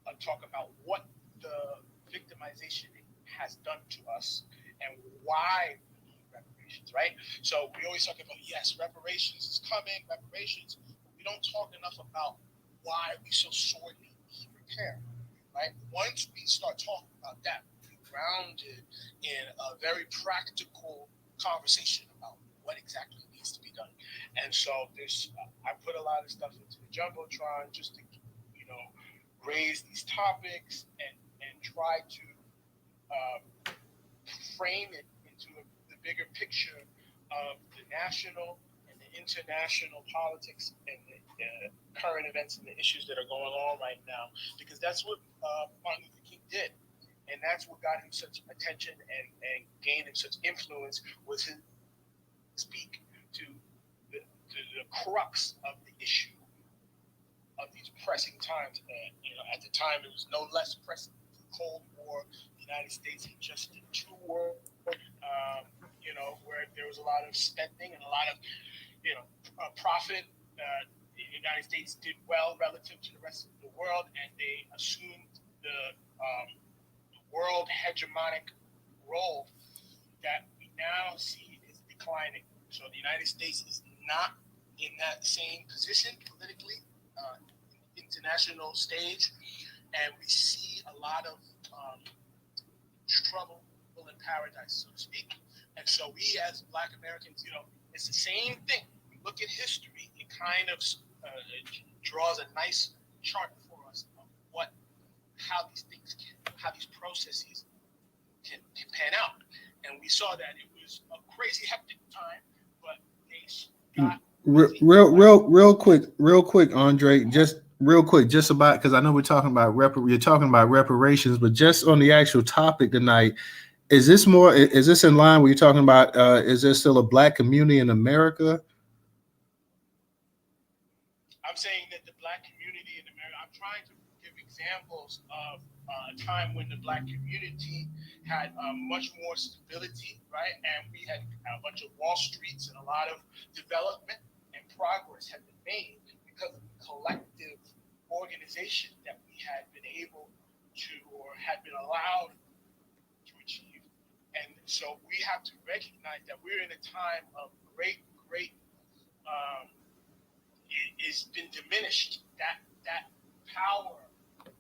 a talk about what the victimization has done to us and why we need reparations, right? So we always talk about, yes, reparations is coming, reparations. But we don't talk enough about why we so sorely need repair, right? Once we start talking about that, we're grounded in a very practical conversation about what exactly needs to be done. And so I put a lot of stuff into the Jumbotron just to, raise these topics and try to frame it into the bigger picture of the national and the international politics and the current events and the issues that are going on right now, because that's what Martin Luther King did. And that's what got him such attention and gained him such influence, was his speak to the crux of the issue of these pressing times. And, at the time, it was no less pressing. The Cold War, the United States had just did 2 wars, where there was a lot of spending and a lot of, profit. The United States did well relative to the rest of the world, and they assumed the world hegemonic role that we now see is declining. So the United States is not in that same position politically, international stage, and we see a lot of trouble in paradise, so to speak. And so we as Black Americans, it's the same thing. We look at history, it kind of draws a nice chart for us of how these processes can pan out. And we saw that it was a crazy hectic time, but they got real quick, Andre, just real quick, just about, because I know we're talking about you're talking about reparations, but just on the actual topic tonight, is this in line with you're talking about? Is there still a Black community in America? I'm saying that the Black community in America, I'm trying to give examples of a time when the Black community had much more stability, right? And we had a bunch of Wall Streets and a lot of development and progress had been made because of the collective organization that we had been able to, or had been allowed to achieve. And so we have to recognize that we're in a time of great it's been diminished, that power,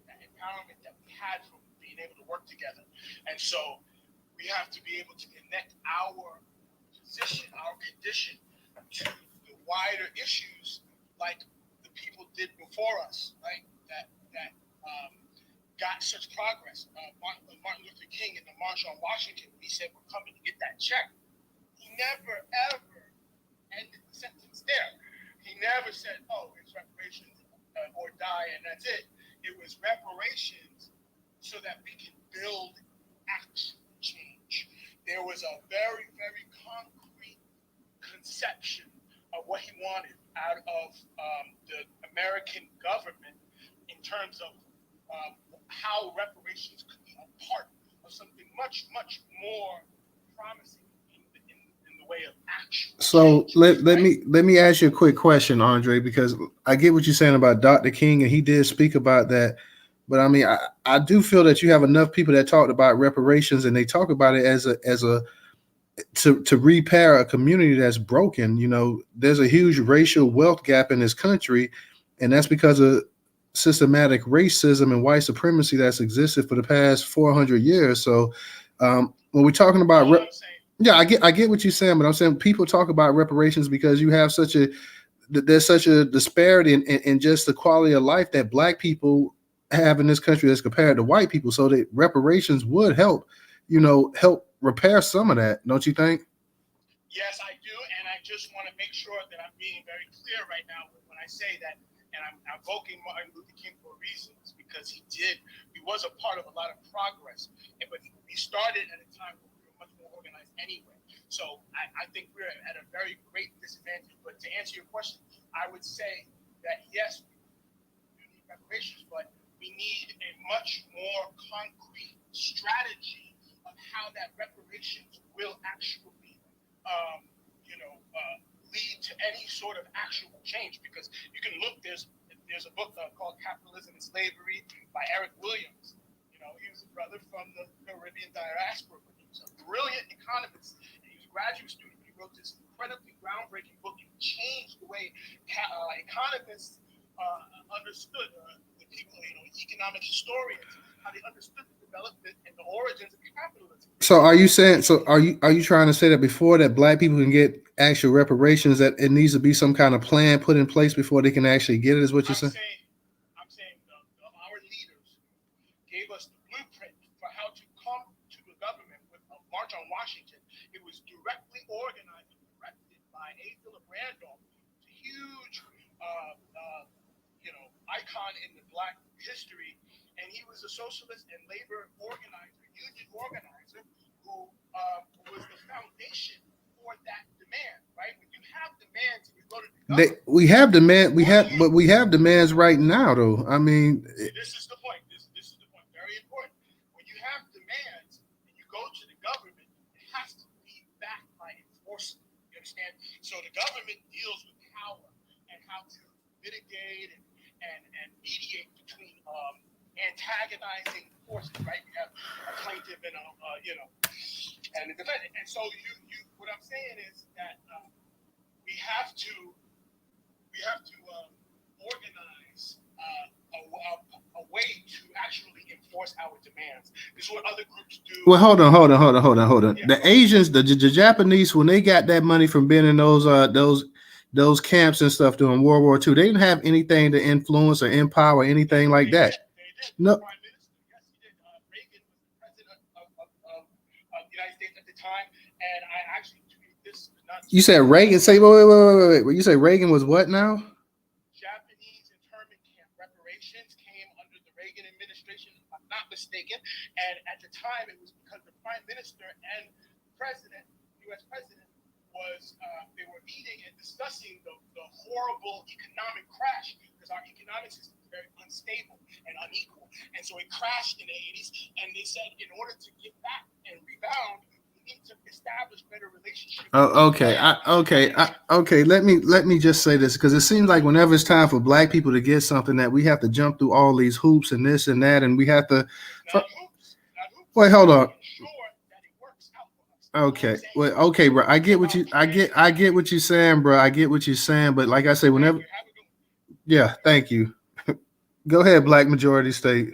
that empowerment that we had from being able to work together. And so we have to be able to connect our position, our condition, to the wider issues like the people did before us, right? That got such progress. Martin Luther King in the March on Washington, when he said, "We're coming to get that check," he never ever ended the sentence there. He never said, "Oh, it's reparations or die," and that's it. It was reparations so that we can build actual change. There was a very, very concrete conception of what he wanted out of the American government in terms of how reparations could be a part of something much, much more promising in the way of action. So let me ask you a quick question, Andre, because I get what you're saying about Dr. King, and he did speak about that. But I mean, I do feel that you have enough people that talked about reparations, and they talk about it as a to repair a community that's broken. You know, there's a huge racial wealth gap in this country, and that's because of systematic racism and white supremacy that's existed for the past 400 years. So when we're talking about yeah, I get what you're saying, but I'm saying people talk about reparations because you have there's such a disparity in just the quality of life that black people have in this country as compared to white people. So that reparations would help repair some of that, don't you think? Yes, I do, and I just want to make sure that I'm being very clear right now when I say that, and I'm invoking Martin Luther King for reasons, because he was a part of a lot of progress, but he started at a time when we were much more organized anyway. So I think we're at a very great disadvantage. But to answer your question, I would say that yes, we need reparations, but we need a much more concrete strategy of how that reparations will actually lead to any sort of actual change. Because you can look, there's a book called Capitalism and Slavery by Eric Williams. You know, he was a brother from the Caribbean diaspora, but he was a brilliant economist, and he was a graduate student. He wrote this incredibly groundbreaking book. It changed the way economists understood the people, economic historians, how they understood the development and the origins of capitalism. So are you trying to say that before that black people can get actual reparations, that it needs to be some kind of plan put in place before they can actually get it, is what you're saying? I'm saying our leaders gave us the blueprint for how to come to the government with a March on Washington. It was directly organized and directed by A. Philip Randolph, a huge icon in the black history, and he was a socialist and labor organizer, union organizer, who was the foundation for that demand. Right? When you have demands and you go to the government, we have demands right now, though. I mean, this is the point. This is the point. Very important. When you have demands and you go to the government, it has to be backed by enforcement. You understand? So the government deals with power and how to mitigate and mediate between antagonizing forces, right? You have a plaintiff and and a defendant. And so you what I'm saying is that we have to organize a way to actually enforce our demands. This is what other groups do. Well, hold on. Yeah. The Asians, the Japanese, when they got that money from being in those camps and stuff during World War II, they didn't have anything to influence or empower anything like that. They did. No. Prime Minister, yes, he did. Reagan was the president of the United States at the time, and I actually tweeted this. You said Reagan. Say wait. You say Reagan was what now? Japanese internment camp reparations came under the Reagan administration, if I'm not mistaken. And at the time, it was because the prime minister and president, U.S. president, they were meeting and discussing the horrible economic crash, because our economic system is very unstable and unequal. And so it crashed in the 80s. And they said, in order to get back and rebound, we need to establish better relationships. Okay. Let me just say this, because it seems like whenever it's time for black people to get something, that we have to jump through all these hoops and this and that, and we have to. Not hoops. Wait, hold on. Ensure that it works out for us. Okay. Well, okay, bro. I get what you're saying, bro. I get what you're saying, but like I say, whenever. Yeah. Thank you. Go ahead, Black Majority State.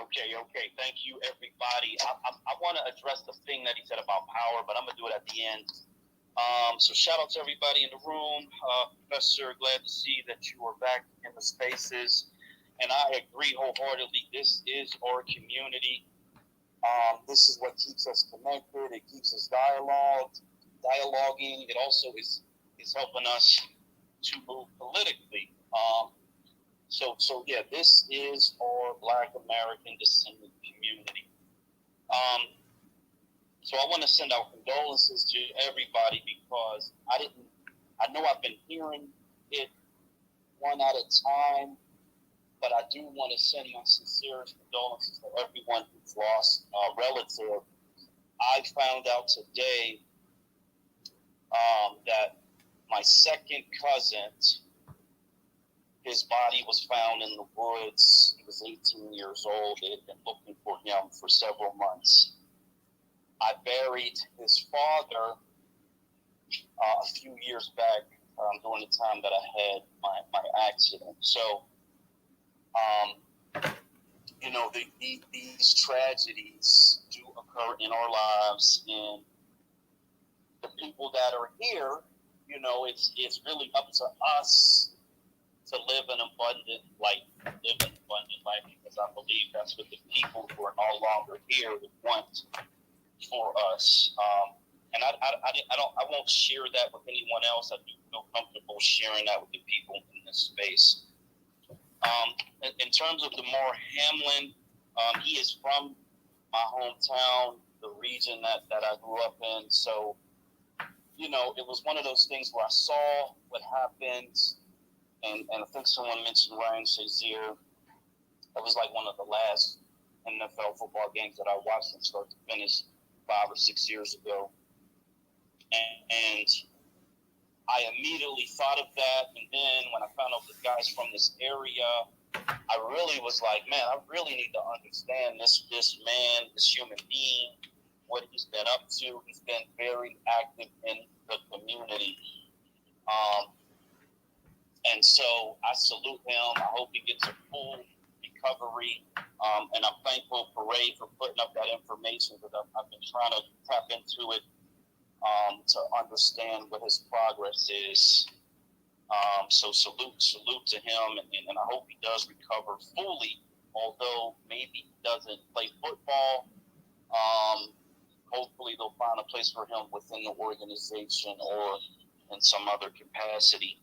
Okay. Thank you, everybody. I want to address the thing that he said about power, but I'm going to do it at the end. So shout out to everybody in the room. Professor, glad to see that you are back in the spaces. And I agree wholeheartedly. This is our community. This is what keeps us connected. It keeps us dialogued. dialoguing. It also is helping us to move politically. So yeah, this is our Black American descendant community. So I want to send out condolences to everybody because I know I've been hearing it one at a time, but I do want to send my sincerest condolences to everyone who's lost a relative. I found out today that my second cousin, his body was found in the woods. He was 18 years old. They had been looking for him for several months. I buried his father a few years back during the time that I had my accident. So, you know, these tragedies do occur in our lives, and the people that are here, you know, it's really up to us to live an abundant life, because I believe that's what the people who are no longer here would want for us. And I won't share that with anyone else. I do feel comfortable sharing that with the people in this space. In terms of Damar Hamlin, he is from my hometown, the region that I grew up in. So, you know, it was one of those things where I saw what happened, and I think someone mentioned Ryan Shazier. It was like one of the last NFL football games that I watched from start to finish 5 or 6 years ago. And I immediately thought of that. And then when I found out the guys from this area, I really was like, man, I really need to understand this man, this human being, what he's been up to. He's been very active in the community. And so I salute him. I hope he gets a full recovery. And I'm thankful for Ray for putting up that information, because I've been trying to tap into it to understand what his progress is. So salute to him, and I hope he does recover fully, although maybe he doesn't play football. Hopefully they'll find a place for him within the organization or in some other capacity.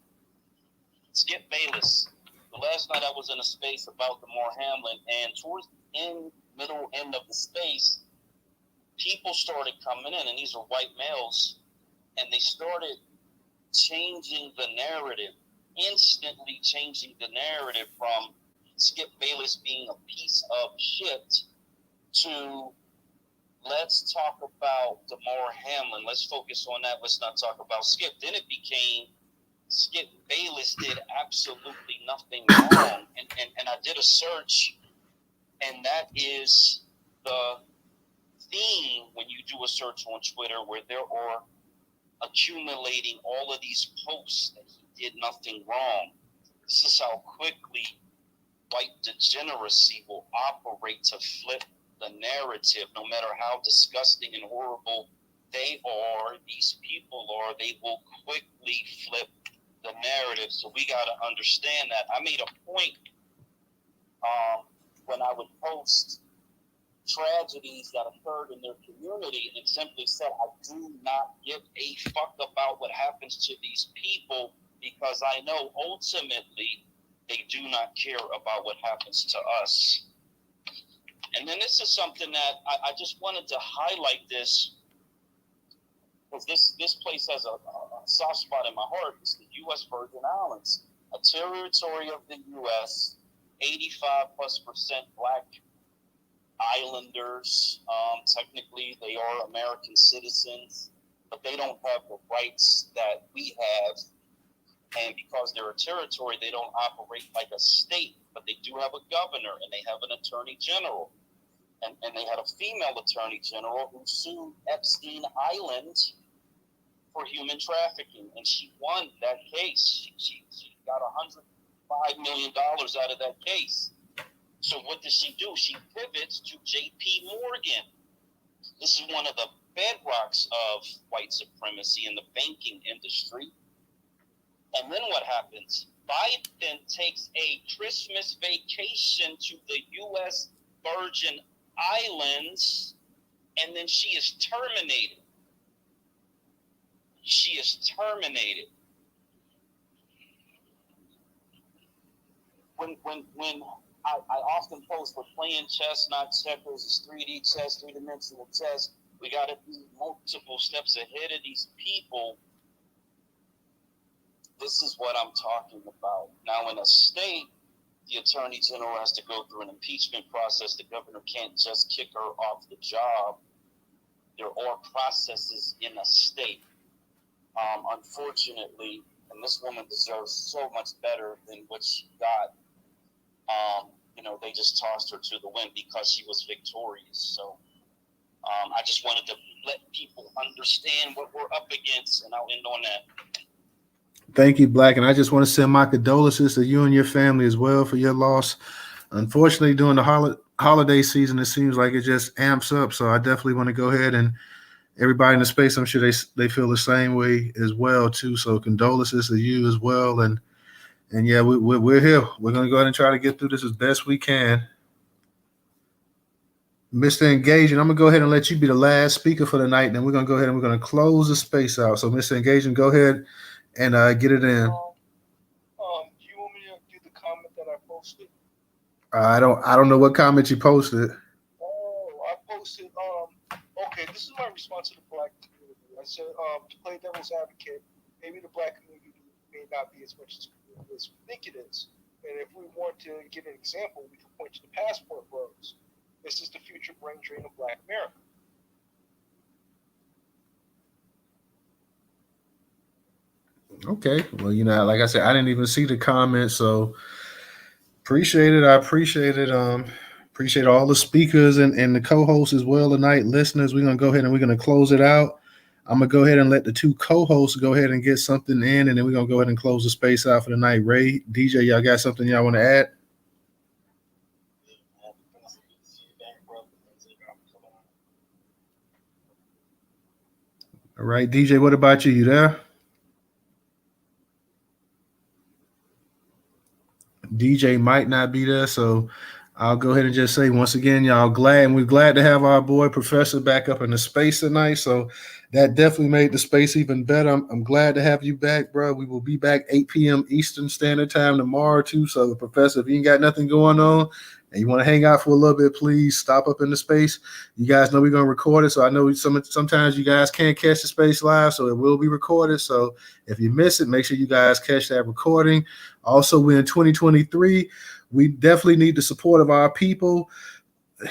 Skip Bayless. The last night I was in a space about Damar Hamlin, and towards the middle end of the space, people started coming in, and these are white males, and they started changing the narrative, instantly changing the narrative from Skip Bayless being a piece of shit to let's talk about Damar Hamlin. Let's focus on that. Let's not talk about Skip. Then it became Skip Bayless did absolutely nothing wrong. And I did a search, and that is the theme when you do a search on Twitter, where there are accumulating all of these posts that he did nothing wrong. This is how quickly white degeneracy will operate to flip the narrative. No matter how disgusting and horrible they are, these people are, they will quickly flip the narrative. So we got to understand that. I made a point when I would post tragedies that occurred in their community, and simply said, I do not give a fuck about what happens to these people, because I know ultimately they do not care about what happens to us. And then this is something that I just wanted to highlight this, because this place has a soft spot in my heart. It's the U.S. Virgin Islands, a territory of the U.S., 85+% black islanders. Technically, they are American citizens, but they don't have the rights that we have. And because they're a territory, they don't operate like a state, but they do have a governor, and they have an attorney general. And they had a female attorney general who sued Epstein Island for human trafficking, and she won that case. She got $105 million out of that case. So what does she do? She pivots to J.P. Morgan. This is one of the bedrocks of white supremacy in the banking industry. And then what happens? Biden takes a Christmas vacation to the U.S. Virgin Islands, and then she is terminated. she is terminated. When I often post, we're playing chess, not checkers. It's 3D chess, three-dimensional chess. We got to be multiple steps ahead of these people. This is what I'm talking about. Now, in a state, the attorney general has to go through an impeachment process. The governor can't just kick her off the job. There are processes in a state. Unfortunately, and this woman deserves so much better than what she got. They just tossed her to the wind because she was victorious. So I just wanted to let people understand what we're up against, and I'll end on that. Thank you, Black. And I just want to send my condolences to you and your family as well for your loss. Unfortunately, during the holiday season, it seems like it just amps up. So I definitely want to go ahead, and everybody in the space, I'm sure they feel the same way as well, too. So condolences to you as well. And yeah, we're here. We're going to go ahead and try to get through this as best we can. Mr. Engaging, I'm going to go ahead and let you be the last speaker for the night. And then we're going to go ahead and we're going to close the space out. So, Mr. Engaging, go ahead and get it in. Do you want me to do the comment that I posted? I don't know what comment you posted. Oh, I posted. Okay, this is my response to the Black community. I said, to play devil's advocate, maybe the Black community may not be as much as we think it is. And if we want to give an example, we can point to the passport bros. This is the future brain drain of Black America. Okay. Well, like I said, I didn't even see the comments, so appreciate it. I appreciate it. Appreciate all the speakers and the co-hosts as well tonight, listeners. We're gonna go ahead and we're gonna close it out. I'm gonna go ahead and let the two co-hosts go ahead and get something in, and then we're gonna go ahead and close the space out for the night. Ray, DJ, y'all got something y'all want to add? All right, DJ, what about you? You there? DJ might not be there, so I'll go ahead and just say once again, y'all we're glad to have our boy Professor back up in the space tonight. So that definitely made the space even better. I'm glad to have you back, bro. We will be back 8 p.m. Eastern Standard Time tomorrow too. So, Professor, if you ain't got nothing going on and you want to hang out for a little bit, please stop up in the space. You guys know we're gonna record it, so I know sometimes you guys can't catch the space live, so it will be recorded. So if you miss it, make sure you guys catch that recording. Also, we're in 2023. We definitely need the support of our people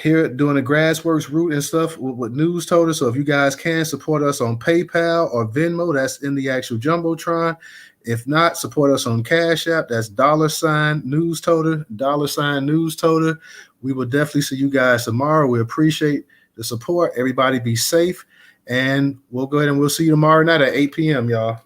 here doing the grassworks route and stuff with Newstoter. So if you guys can support us on PayPal or Venmo, that's in the actual Jumbotron. If not, support us on Cash App. That's $Newstoter, $Newstoter. We will definitely see you guys tomorrow. We appreciate the support. Everybody be safe. And we'll go ahead and we'll see you tomorrow night at 8 p.m., y'all.